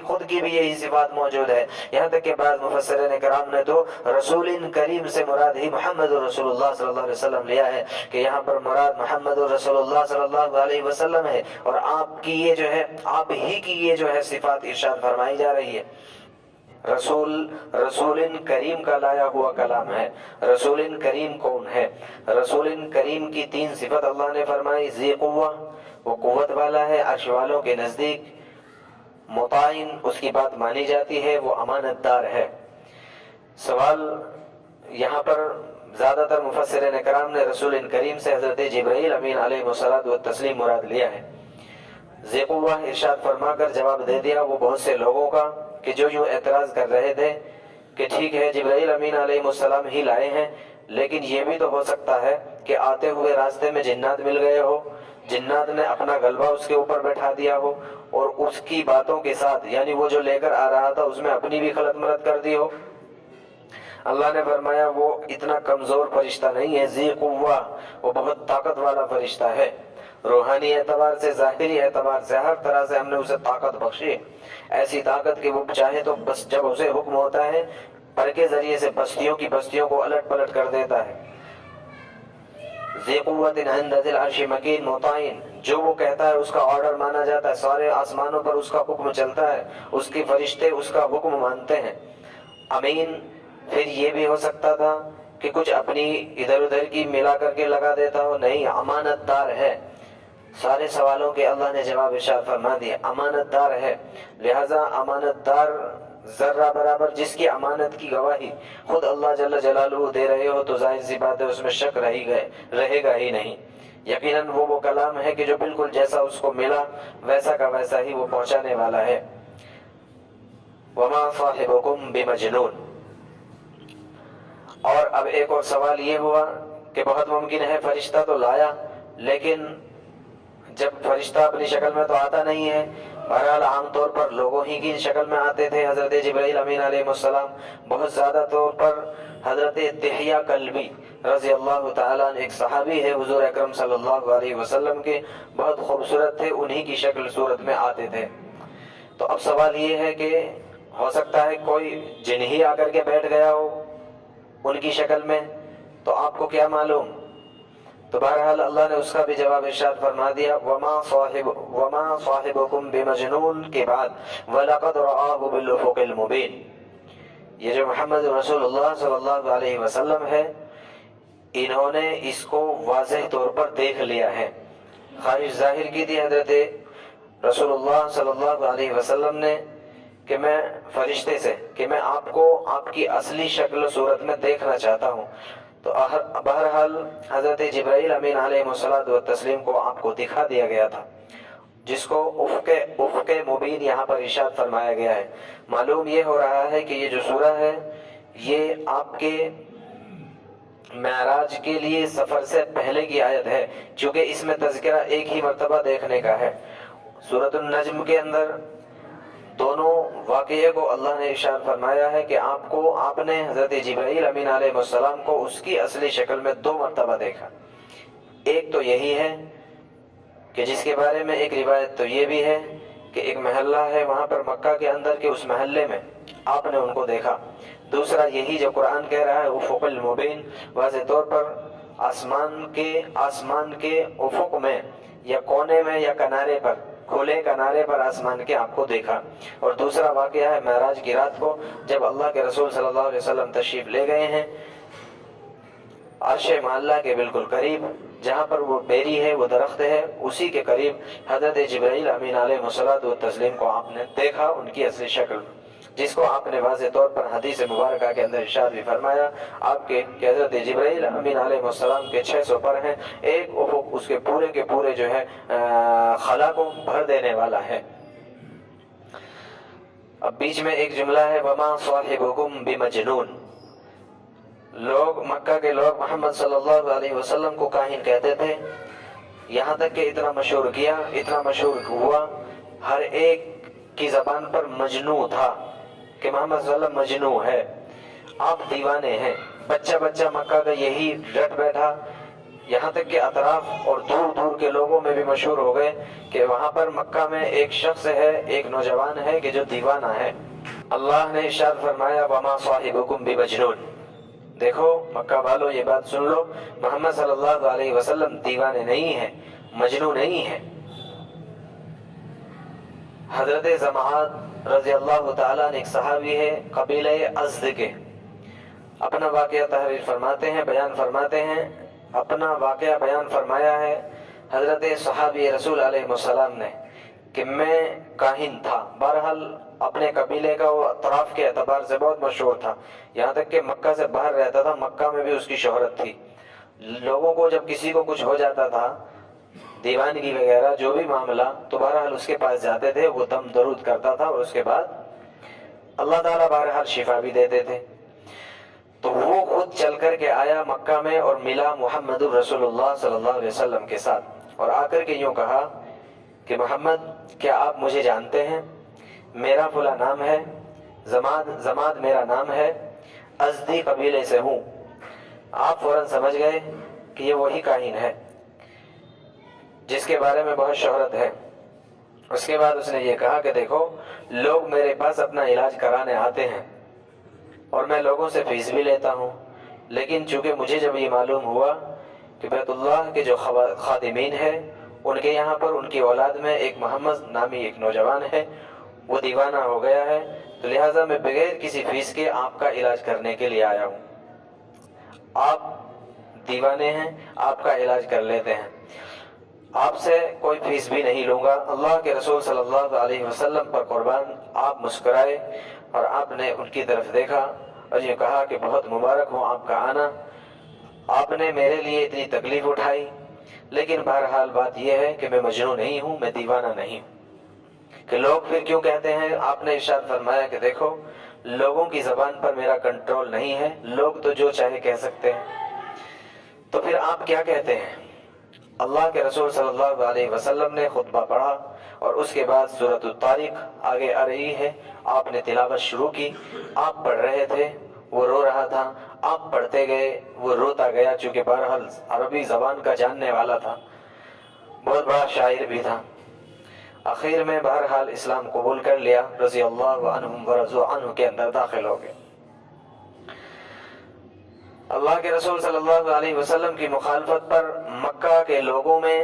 خود کی بھی یہی صفات موجود ہے۔ یہاں تک کہ بعض مفسرین کرام نے تو رسول کریم سے مراد ہی محمد رسول اللہ صلی اللہ علیہ وسلم لیا ہے، کہ یہاں پر مراد محمد رسول اللہ صلی اللہ علیہ وسلم ہے، اور آپ کی یہ جو ہے، آپ ہی کی یہ جو ہے صفات ارشاد فرمائی جا رہی ہے۔ رسول کریم کا لایا ہوا کلام ہے۔ رسول کریم کون ہے؟ رسول کریم کی 3 صفت اللہ نے فرمائی۔ ذی قوہ، وہ قوت والا ہے عرش والوں کے نزدیک۔ مطاعن، اس کی بات مانی جاتی ہے، وہ امانت دار ہے۔ سوال یہاں پر زیادہ تر مفسرین کرام نے رسول کریم سے حضرت جبرائیل امین علیہ الصلوۃ والتسلیم مراد لیا ہے۔ ذی قوہ ارشاد فرما کر جواب دے دیا وہ بہت سے لوگوں کا کہ جو یوں اعتراض کر رہے تھے کہ ٹھیک ہے جبرائیل امین علیہ السلام ہی لائے ہیں، لیکن یہ بھی تو ہو سکتا ہے کہ آتے ہوئے راستے میں جنات مل گئے ہو، جنات نے اپنا غلبہ اس کے اوپر بیٹھا دیا ہو، اور اس کی باتوں کے ساتھ، یعنی وہ جو لے کر آ رہا تھا اس میں اپنی بھی خلط ملط کر دی ہو۔ اللہ نے فرمایا وہ اتنا کمزور فرشتہ نہیں ہے، ذی قوہ، وہ بہت طاقت والا فرشتہ ہے۔ روحانی اعتبار سے، ظاہری اعتبار سے، ہر طرح سے ہم نے اسے طاقت بخشی، ایسی طاقت کہ وہ چاہے تو بس جب اسے حکم ہوتا ہے پر کے ذریعے سے بستیوں کو الٹ پلٹ کر دیتا ہے۔ ذی قوت عند ذی العرش مکین مطاعن، جو وہ کہتا ہے اس کا آرڈر مانا جاتا ہے، سارے آسمانوں پر اس کا حکم چلتا ہے، اس کے فرشتے اس کا حکم مانتے ہیں۔ امین، پھر یہ بھی ہو سکتا تھا کہ کچھ اپنی ادھر ادھر کی ملا کر کے لگا دیتا ہو، نہیں، امانت دار ہے۔ سارے سوالوں کے اللہ نے جواب ارشاد فرما دیا، امانت دار ہے۔ لہذا امانت دار ذرہ برابر جس کی امانت کی گواہی خود اللہ جل جلالہ دے رہے ہو تو ظاہر سی بات ہے اس میں شک رہے گا ہی نہیں۔ یقیناً وہ کلام ہے کہ جو بالکل جیسا اس کو ملا ویسا کا ویسا ہی وہ پہنچانے والا ہے۔ وما صاحبکم بمجنون۔ اور اب ایک اور سوال یہ ہوا کہ بہت ممکن ہے فرشتہ تو لایا، لیکن جب فرشتہ اپنی شکل میں تو آتا نہیں ہے، بہرحال عام طور پر لوگوں ہی کی شکل میں آتے تھے حضرت جبرائیل امین علیہ السلام۔ بہت زیادہ طور پر حضرت دحیہ کلبی رضی اللہ تعالیٰ عنہ ایک صحابی ہے حضور اکرم صلی اللہ علیہ وسلم کے، بہت خوبصورت تھے، انہی کی شکل صورت میں آتے تھے۔ تو اب سوال یہ ہے کہ ہو سکتا ہے کوئی جن ہی آ کر کے بیٹھ گیا ہو ان کی شکل میں، تو آپ کو کیا معلوم؟ تو بہرحال اللہ نے اس کا بھی جواب ارشاد فرما دیا، وما صاحبکم بمجنون کے بعد وَلَقَدْ رَآهُ بِالْأُفُقِ الْمُبِينِ۔ یہ جو محمد رسول اللہ صلی اللہ علیہ وسلم ہے، انہوں نے اس کو واضح طور پر دیکھ لیا ہے۔ خواہش ظاہر کی تھی حضرت رسول اللہ صلی اللہ علیہ وسلم نے کہ میں فرشتے سے کہ میں آپ کو آپ کی اصلی شکل و صورت میں دیکھنا چاہتا ہوں۔ تو بہرحال حضرت جبرائیل امین علیہ الصلوۃ والتسلیم کو آپ کو دکھا دیا گیا تھا، جس کو افق مبین یہاں پر ارشاد فرمایا گیا ہے۔ معلوم یہ ہو رہا ہے کہ یہ جو سورہ ہے یہ آپ کے معراج کے لیے سفر سے پہلے کی آیت ہے، چونکہ اس میں تذکرہ ایک ہی مرتبہ دیکھنے کا ہے۔ سورۃ النجم کے اندر دونوں واقعے کو اللہ نے ارشاد فرمایا ہے کہ آپ نے حضرت جبرائیل امین علیہ السلام کو اس کی اصلی شکل میں 2 مرتبہ دیکھا۔ ایک تو یہی ہے کہ جس کے بارے میں ایک روایت تو یہ بھی ہے کہ ایک محلہ ہے وہاں پر مکہ کے اندر کے اس محلے میں آپ نے ان کو دیکھا۔ دوسرا یہی جو قرآن کہہ رہا ہے افق المبین، واضح طور پر آسمان کے افق میں یا کونے میں یا کنارے پر، کھلے کنارے پر آسمان کے آپ کو دیکھا۔ اور دوسرا واقعہ ہے معراج کی رات کو جب اللہ کے رسول صلی اللہ علیہ وسلم تشریف لے گئے ہیں عرش معلیٰ کے بالکل قریب، جہاں پر وہ بیری ہے، وہ درخت ہے، اسی کے قریب حضرت جبرائیل امین علیہ الصلوۃ والتسلیم کو آپ نے دیکھا ان کی اصلی شکل، جس کو آپ نے واضح طور پر حدیث مبارکہ کے اندر ارشاد بھی فرمایا آپ کے کہ حضرت جبرائیل امین علیہ السلام کے 600 پر ہیں، ایک افق اس کے پورے جو ہے خلا کو بھر دینے والا ہے۔ اب بیچ میں ایک جملہ ہے وما صاحبکم بمجنون۔ مکہ کے لوگ محمد صلی اللہ علیہ وسلم کو کاہن کہتے تھے، یہاں تک کہ اتنا مشہور ہوا، ہر ایک کی زبان پر مجنو تھا کہ محمد صلی اللہ علیہ وسلم مجنو ہے، آپ دیوانے ہیں۔ بچہ مکہ کا یہی ڈٹ بیٹھا، یہاں تک کہ اطراف اور دور کے لوگوں میں بھی مشہور ہو گئے کہ وہاں پر مکہ میں ایک شخص ہے، ایک نوجوان ہے کہ جو دیوانہ ہے۔ اللہ نے ارشاد فرمایا وما صاحبکم بمجنون۔ دیکھو مکہ والو یہ بات سن لو، محمد صلی اللہ علیہ وسلم دیوانے نہیں ہیں، مجنون نہیں ہیں۔ حضرت زمعات رضی اللہ تعالیٰ نے ایک صحابی ہے قبیلہ ازد کے، اپنا واقعہ تحریر فرماتے ہیں، بیان فرماتے ہیں، اپنا واقعہ بیان فرمایا ہے حضرت صحابی رسول علیہ السلام نے کہ میں کاہن تھا، بہرحال اپنے قبیلے کا وہ اطراف کے اعتبار سے بہت مشہور تھا، یہاں تک کہ مکہ سے باہر رہتا تھا، مکہ میں بھی اس کی شہرت تھی۔ لوگوں کو جب کسی کو کچھ ہو جاتا تھا، دیوانگی وغیرہ جو بھی معاملہ، تو بہرحال اس کے پاس جاتے تھے، وہ دم درود کرتا تھا اور اس کے بعد اللہ تعالیٰ بہرحال شفا بھی دیتے تھے۔ تو وہ خود چل کر کے آیا مکہ میں اور ملا محمد رسول اللہ صلی اللہ علیہ وسلم کے ساتھ، اور آ کر کے یوں کہا کہ محمد کیا آپ مجھے جانتے ہیں؟ میرا فلاں نام ہے، زماد میرا نام ہے، ازدی قبیلے سے ہوں۔ آپ فوراً سمجھ گئے کہ یہ وہی کاہن ہے جس کے بارے میں بہت شہرت ہے۔ اس کے بعد اس نے یہ کہا کہ دیکھو لوگ میرے پاس اپنا علاج کرانے آتے ہیں اور میں لوگوں سے فیس بھی لیتا ہوں، لیکن چونکہ مجھے جب یہ معلوم ہوا کہ بیت اللہ کے جو خادمین ہیں ان کے یہاں پر ان کی اولاد میں ایک محمد نامی ایک نوجوان ہے، وہ دیوانہ ہو گیا ہے، تو لہٰذا میں بغیر کسی فیس کے آپ کا علاج کرنے کے لیے آیا ہوں۔ آپ دیوانے ہیں، آپ کا علاج کر لیتے ہیں، آپ سے کوئی فیس بھی نہیں لوں گا۔ اللہ کے رسول صلی اللہ علیہ وسلم پر قربان، آپ مسکرائے اور آپ نے ان کی طرف دیکھا اور یہ کہا کہ بہت مبارک ہو آپ کا آنا، آپ نے میرے لیے اتنی تکلیف اٹھائی، لیکن بہرحال بات یہ ہے کہ میں مجنون نہیں ہوں، میں دیوانہ نہیں ہوں۔ کہ لوگ پھر کیوں کہتے ہیں؟ آپ نے ارشاد فرمایا کہ دیکھو لوگوں کی زبان پر میرا کنٹرول نہیں ہے، لوگ تو جو چاہے کہہ سکتے ہیں، تو پھر آپ کیا کہتے ہیں؟ اللہ کے رسول صلی اللہ علیہ وسلم نے خطبہ پڑھا اور اس کے بعد سورۃ الطارق آگے آ رہی ہے، آپ نے تلاوت شروع کی، آپ پڑھ رہے تھے، وہ رو رہا تھا، آپ پڑھتے گئے، وہ روتا گیا، چونکہ بہرحال عربی زبان کا جاننے والا تھا، بہت بڑا شاعر بھی تھا۔ آخر میں بہرحال اسلام قبول کر لیا، رضی اللہ عنہم ورضوا عنہ کے اندر داخل ہو گئے۔ اللہ کے رسول صلی اللہ علیہ وسلم کی مخالفت پر مکہ کے لوگوں میں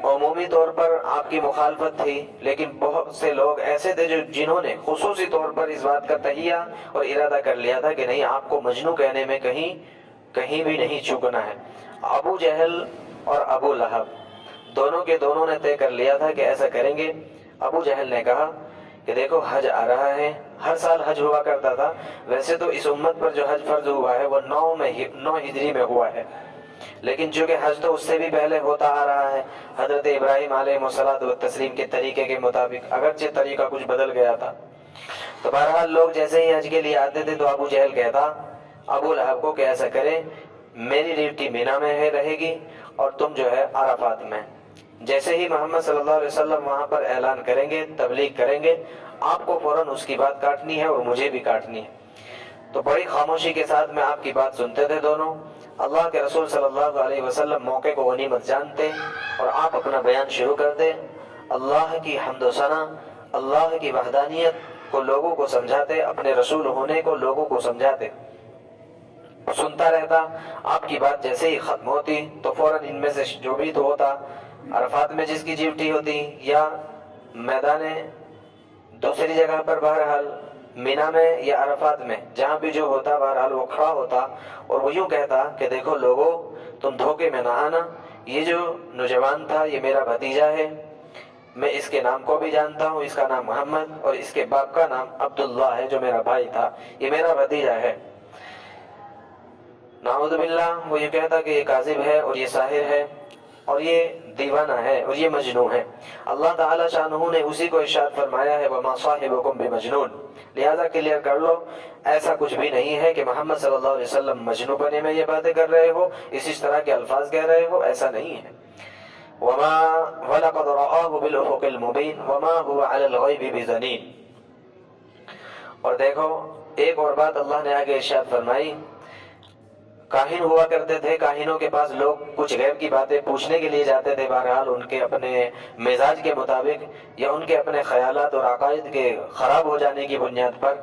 عمومی طور پر آپ کی مخالفت تھی، لیکن بہت سے لوگ ایسے تھے جنہوں نے خصوصی طور پر اس بات کا تہیہ اور ارادہ کر لیا تھا کہ نہیں، آپ کو مجنون کہنے میں کہیں بھی نہیں چوکنا ہے۔ ابو جہل اور ابو لہب دونوں نے طے کر لیا تھا کہ ایسا کریں گے۔ ابو جہل نے کہا کہ دیکھو حج آ رہا ہے، ہر سال حج ہوا کرتا تھا، ویسے تو اس امت پر جو حج فرض ہوا ہے وہ 9 ہجری میں ہوا ہے، لیکن چونکہ حج تو اس سے بھی پہلے ہوتا آ رہا ہے حضرت ابراہیم علیہ السلام کے طریقے کے مطابق، اگرچہ طریقہ کچھ بدل گیا تھا۔ تو بہرحال لوگ جیسے ہی حج کے لیے آتے تھے تو ابو جہل کہتا ابو لہب کو کہ ایسا کرے، میری ڈیوٹی مینا میں ہے رہے گی اور تم جو ہے عرفات میں۔ جیسے ہی محمد صلی اللہ علیہ وسلم وہاں پر اعلان کریں گے، تبلیغ کریں گے، آپ کو فوراً اس کی بات کاٹنی ہے اور مجھے بھی کاٹنی ہے۔ تو بڑی خاموشی کے ساتھ میں آپ کی بات سنتے تھے دونوں۔ اللہ کے رسول صلی اللہ علیہ وسلم موقع کو غنیمت جانتے اور آپ اپنا بیان شروع کر دیں، اللہ کی حمد و ثنا، اللہ کی وحدانیت کو لوگوں کو سمجھاتے، اپنے رسول ہونے کو لوگوں کو سمجھاتے۔ سنتا رہتا، آپ کی بات جیسے ہی ختم ہوتی تو فوراً ان میں سے جو بھی تو ہوتا، عرفات میں جس کی ڈیوٹی ہوتی یا میدان دوسری جگہ پر، بہرحال مینا میں یا عرفات میں جہاں بھی جو ہوتا، بہرحال وہ کھڑا ہوتا اور وہ یوں کہتا کہ دیکھو لوگوں، تم دھوکے میں نہ آنا، یہ جو نوجوان تھا یہ میرا بھتیجا ہے، میں اس کے نام کو بھی جانتا ہوں، اس کا نام محمد اور اس کے باپ کا نام عبداللہ ہے جو میرا بھائی تھا، یہ میرا بھتیجا ہے۔ نعوذ باللہ، وہ یہ کہتا کہ یہ کاذب ہے اور یہ ساحر ہے اور یہ دیوانہ ہے اور یہ مجنون ہے۔ اللہ تعالی شانہ نے اسی کو ارشاد فرمایا ہے وَمَا صَاحِبُكُمْ بِمَجْنُونَ، لہذا کلیئر کر لو، ایسا کچھ بھی نہیں ہے کہ محمد صلی اللہ علیہ وسلم مجنون بنے میں یہ باتیں کر رہے ہو، اس طرح کے الفاظ کہہ رہے ہو، ایسا نہیں ہے۔ وَلَقَدْ رَآهُ بِالْأُفُقِ الْمُبِينِ وَمَا هُوَ عَلَى الْغَيْبِ بِضَنِينٍ۔ اور دیکھو ایک اور بات اللہ نے آگے ارشاد فرمائی، کاہن ہوا کرتے تھے، کاہنوں کے پاس لوگ کچھ غیب کی باتیں پوچھنے کے لیے جاتے تھے، بہرحال ان کے اپنے مزاج کے مطابق یا ان کے اپنے خیالات اور عقائد کے خراب ہو جانے کی بنیاد پر،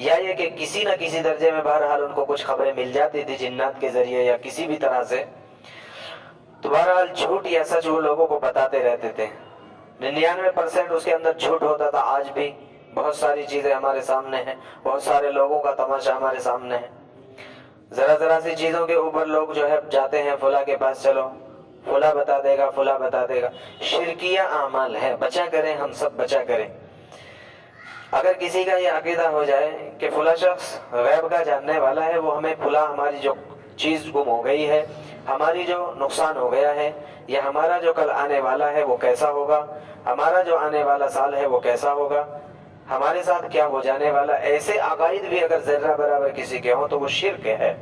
یا یہ کہ کسی نہ کسی درجے میں بہرحال ان کو کچھ خبریں مل جاتی تھی جنات کے ذریعے یا کسی بھی طرح سے، تو بہرحال جھوٹ یا سچ وہ لوگوں کو بتاتے رہتے تھے۔ 99% اس کے اندر جھوٹ ہوتا تھا۔ آج بھی بہت ساری چیزیں ہمارے سامنے ہیں، بہت سارے لوگوں کا تماشا ہمارے سامنے ہے، ذرا سی چیزوں کے اوپر لوگ جو ہے جاتے ہیں فلاں کے پاس، چلو فلاں بتا دے گا، فلاں بتا دے گا۔ شرکیہ اعمال ہے، بچا کریں، ہم سب بچا کریں۔ اگر کسی کا یہ عقیدہ ہو جائے کہ فلاں شخص غیب کا جاننے والا ہے، وہ ہمیں فلاں ہماری جو چیز گم ہو گئی ہے، ہماری جو نقصان ہو گیا ہے، یا ہمارا جو کل آنے والا ہے وہ کیسا ہوگا، ہمارا جو آنے والا سال ہے وہ کیسا ہوگا، ہمارے ساتھ کیا ہو جانے والا، ایسے عقائد بھی اگر ذرہ برابر کسی کے ہوں تو وہ شرک ہے۔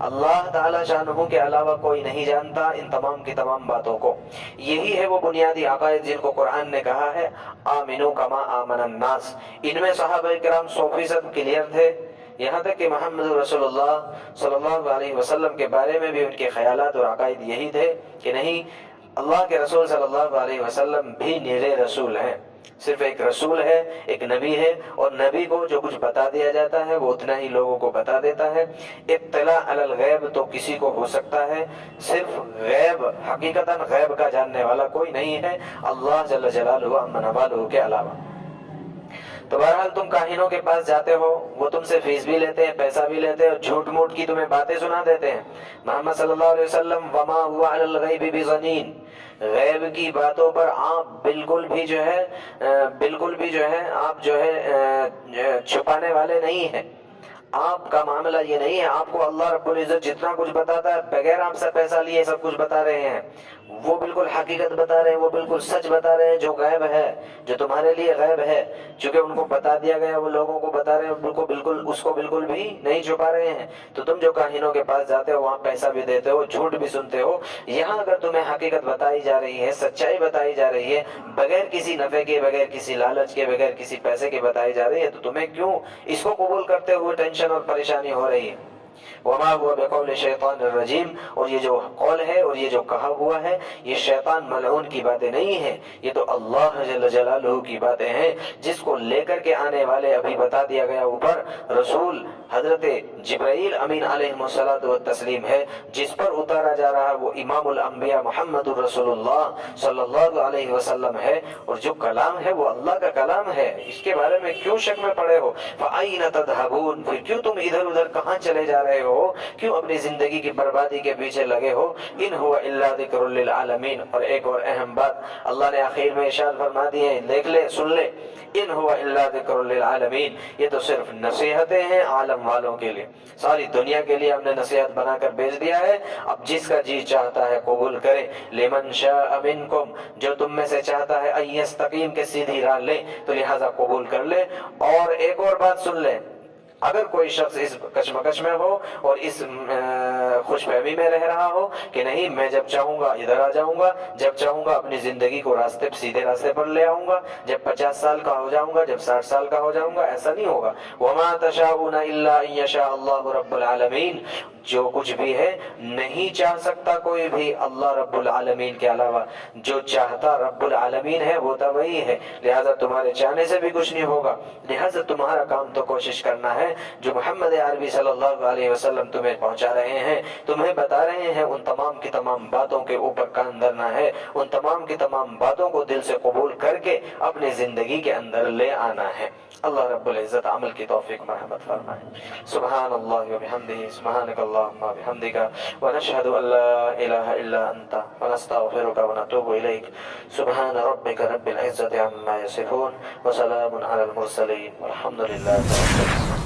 اللہ تعالی شانہ کے علاوہ کوئی نہیں جانتا ان تمام کی تمام باتوں کو۔ یہی ہے وہ بنیادی عقائد جن کو قرآن نے کہا ہے آمنو کما آمن الناس۔ ان میں صحابہ کرام 100% کلیئر تھے، یہاں تک کہ محمد رسول اللہ صلی اللہ علیہ وسلم کے بارے میں بھی ان کے خیالات اور عقائد یہی تھے کہ نہیں، اللہ کے رسول صلی اللہ علیہ وسلم بھی نرے رسول ہیں، صرف ایک رسول ہے، ایک نبی ہے، اور نبی کو جو کچھ بتا دیا جاتا ہے وہ اتنا ہی لوگوں کو بتا دیتا ہے۔ اطلاع علی الغیب تو کسی کو ہو سکتا ہے، صرف غیب، حقیقتاً غیب کا جاننے والا کوئی نہیں ہے اللہ جل جلالہ عما نوالہ کے علاوہ۔ تو بہرحال تم کاہنوں کے پاس جاتے ہو، وہ تم سے فیس بھی لیتے ہیں، پیسہ بھی لیتے ہیں، اور جھوٹ موٹ کی تمہیں باتیں سنا دیتے ہیں۔ محمد صلی اللہ علیہ وسلم وما هو علی الغیب بضنین، غیب کی باتوں پر آپ بالکل بھی جو ہے آپ جو ہے چھپانے والے نہیں ہیں۔ آپ کا معاملہ یہ نہیں ہے، آپ کو اللہ رب العزت جتنا کچھ بتاتا ہے بغیر آپ سے پیسہ لیے سب کچھ بتا رہے ہیں، وہ بالکل حقیقت بتا رہے ہیں، وہ بالکل سچ بتا رہے ہیں۔ جو غیب ہے، جو تمہارے لیے غیب ہے، چونکہ ان کو بتا دیا گیا، وہ لوگوں کو بتا رہے ہیں، اس کو بالکل بھی نہیں چھپا رہے ہیں۔ تو تم جو کاہنوں کے پاس جاتے ہو، وہاں پیسہ بھی دیتے ہو، جھوٹ بھی سنتے ہو، یہاں اگر تمہیں حقیقت بتائی جا رہی ہے، سچائی بتائی جا رہی ہے، بغیر کسی نفع کے، بغیر کسی لالچ کے، بغیر کسی پیسے کے بتائی جا رہی ہے، تو تمہیں کیوں اس کو قبول کرتے ہوئے ٹینشن اور پریشانی ہو رہی ہے؟ وما هو بقول شیطان الرجیم، اور یہ جو قول ہے اور یہ جو کہا ہوا ہے، یہ شیطان ملعون کی باتیں نہیں ہیں، یہ تو اللہ جل جلالہ کی باتیں ہیں، جس کو لے کر کے آنے والے ابھی بتا دیا گیا اوپر رسول حضرت جبرائیل امین علیہ الصلوۃ والتسلیم ہے، جس پر اتارا جا رہا وہ امام الانبیاء محمد الرسول اللہ صلی اللہ علیہ وسلم ہے، اور جو کلام ہے وہ اللہ کا کلام ہے، اس کے بارے میں کیوں شک میں پڑے ہو؟ فَأَيْنَ تَذْهَبُونَ، پھر کیوں تم ادھر ادھر کہاں چلے جا رہے ہو؟ کیوں اپنی زندگی کی بربادی کے پیچھے لگے ہو؟ ان هو الا ذکر للعالمین۔ اور ایک اور اہم بات اللہ نے آخر میں ارشاد فرما دی ہے، دیکھ لے، سن لے، ان هو الا ذکر للعالمین، یہ تو صرف نصیحتیں ہیں عالم والوں کے لیے، ساری دنیا کے لیے ہم نے نصیحت بنا کر بھیج دیا ہے، اب جس کا جی چاہتا ہے قبول کرے، لمن شاء منکم، جو تم میں سے چاہتا ہے ان یستقیم، کے سیدھی راہ لے، تو لہذا قبول کر لے۔ اور ایک اور بات سن لے، اگر کوئی شخص اس کشمکش میں ہو اور اس خوش فہمی میں رہ رہا ہو کہ نہیں میں جب چاہوں گا ادھر آ جاؤں گا، جب چاہوں گا اپنی زندگی کو سیدھے راستے پر لے آؤں گا، جب 50 سال کا ہو جاؤں گا، جب 60 سال کا ہو جاؤں گا، ایسا نہیں ہوگا۔ وَمَا تَشَاءُونَ إِلَّا أَن يَشَاءَ اللَّهُ رَبُّ الْعَالَمِينَ، جو کچھ بھی ہے نہیں چاہ سکتا کوئی بھی اللہ رب العالمین کے علاوہ، جو چاہتا رب العالمین ہے ہوتا وہی ہے، لہذا تمہارے چاہنے سے بھی کچھ نہیں ہوگا۔ لہذا تمہارا کام تو کوشش کرنا ہے جو محمد عربی صلی اللہ علیہ وسلم تمہیں پہنچا رہے ہیں، تمہیں بتا رہے ہیں، ان تمام کی تمام باتوں کے اوپر کان دھرنا ہے، ان تمام کی تمام باتوں کو دل سے قبول کر کے اپنی زندگی کے اندر لے آنا ہے۔ اللہ رب العزت عمل کی توفیق مرحمت فرمائے۔ سبحان اللہ وبحمدہ، سبحانک اللہم وبحمدک، ونشہد ان لا الہ الا انت، ونستغفرک ونتوب الیک۔ سبحان ربک رب العزت عما یصفون، وسلام علی المرسلین، والحمد للہ رب العالمین۔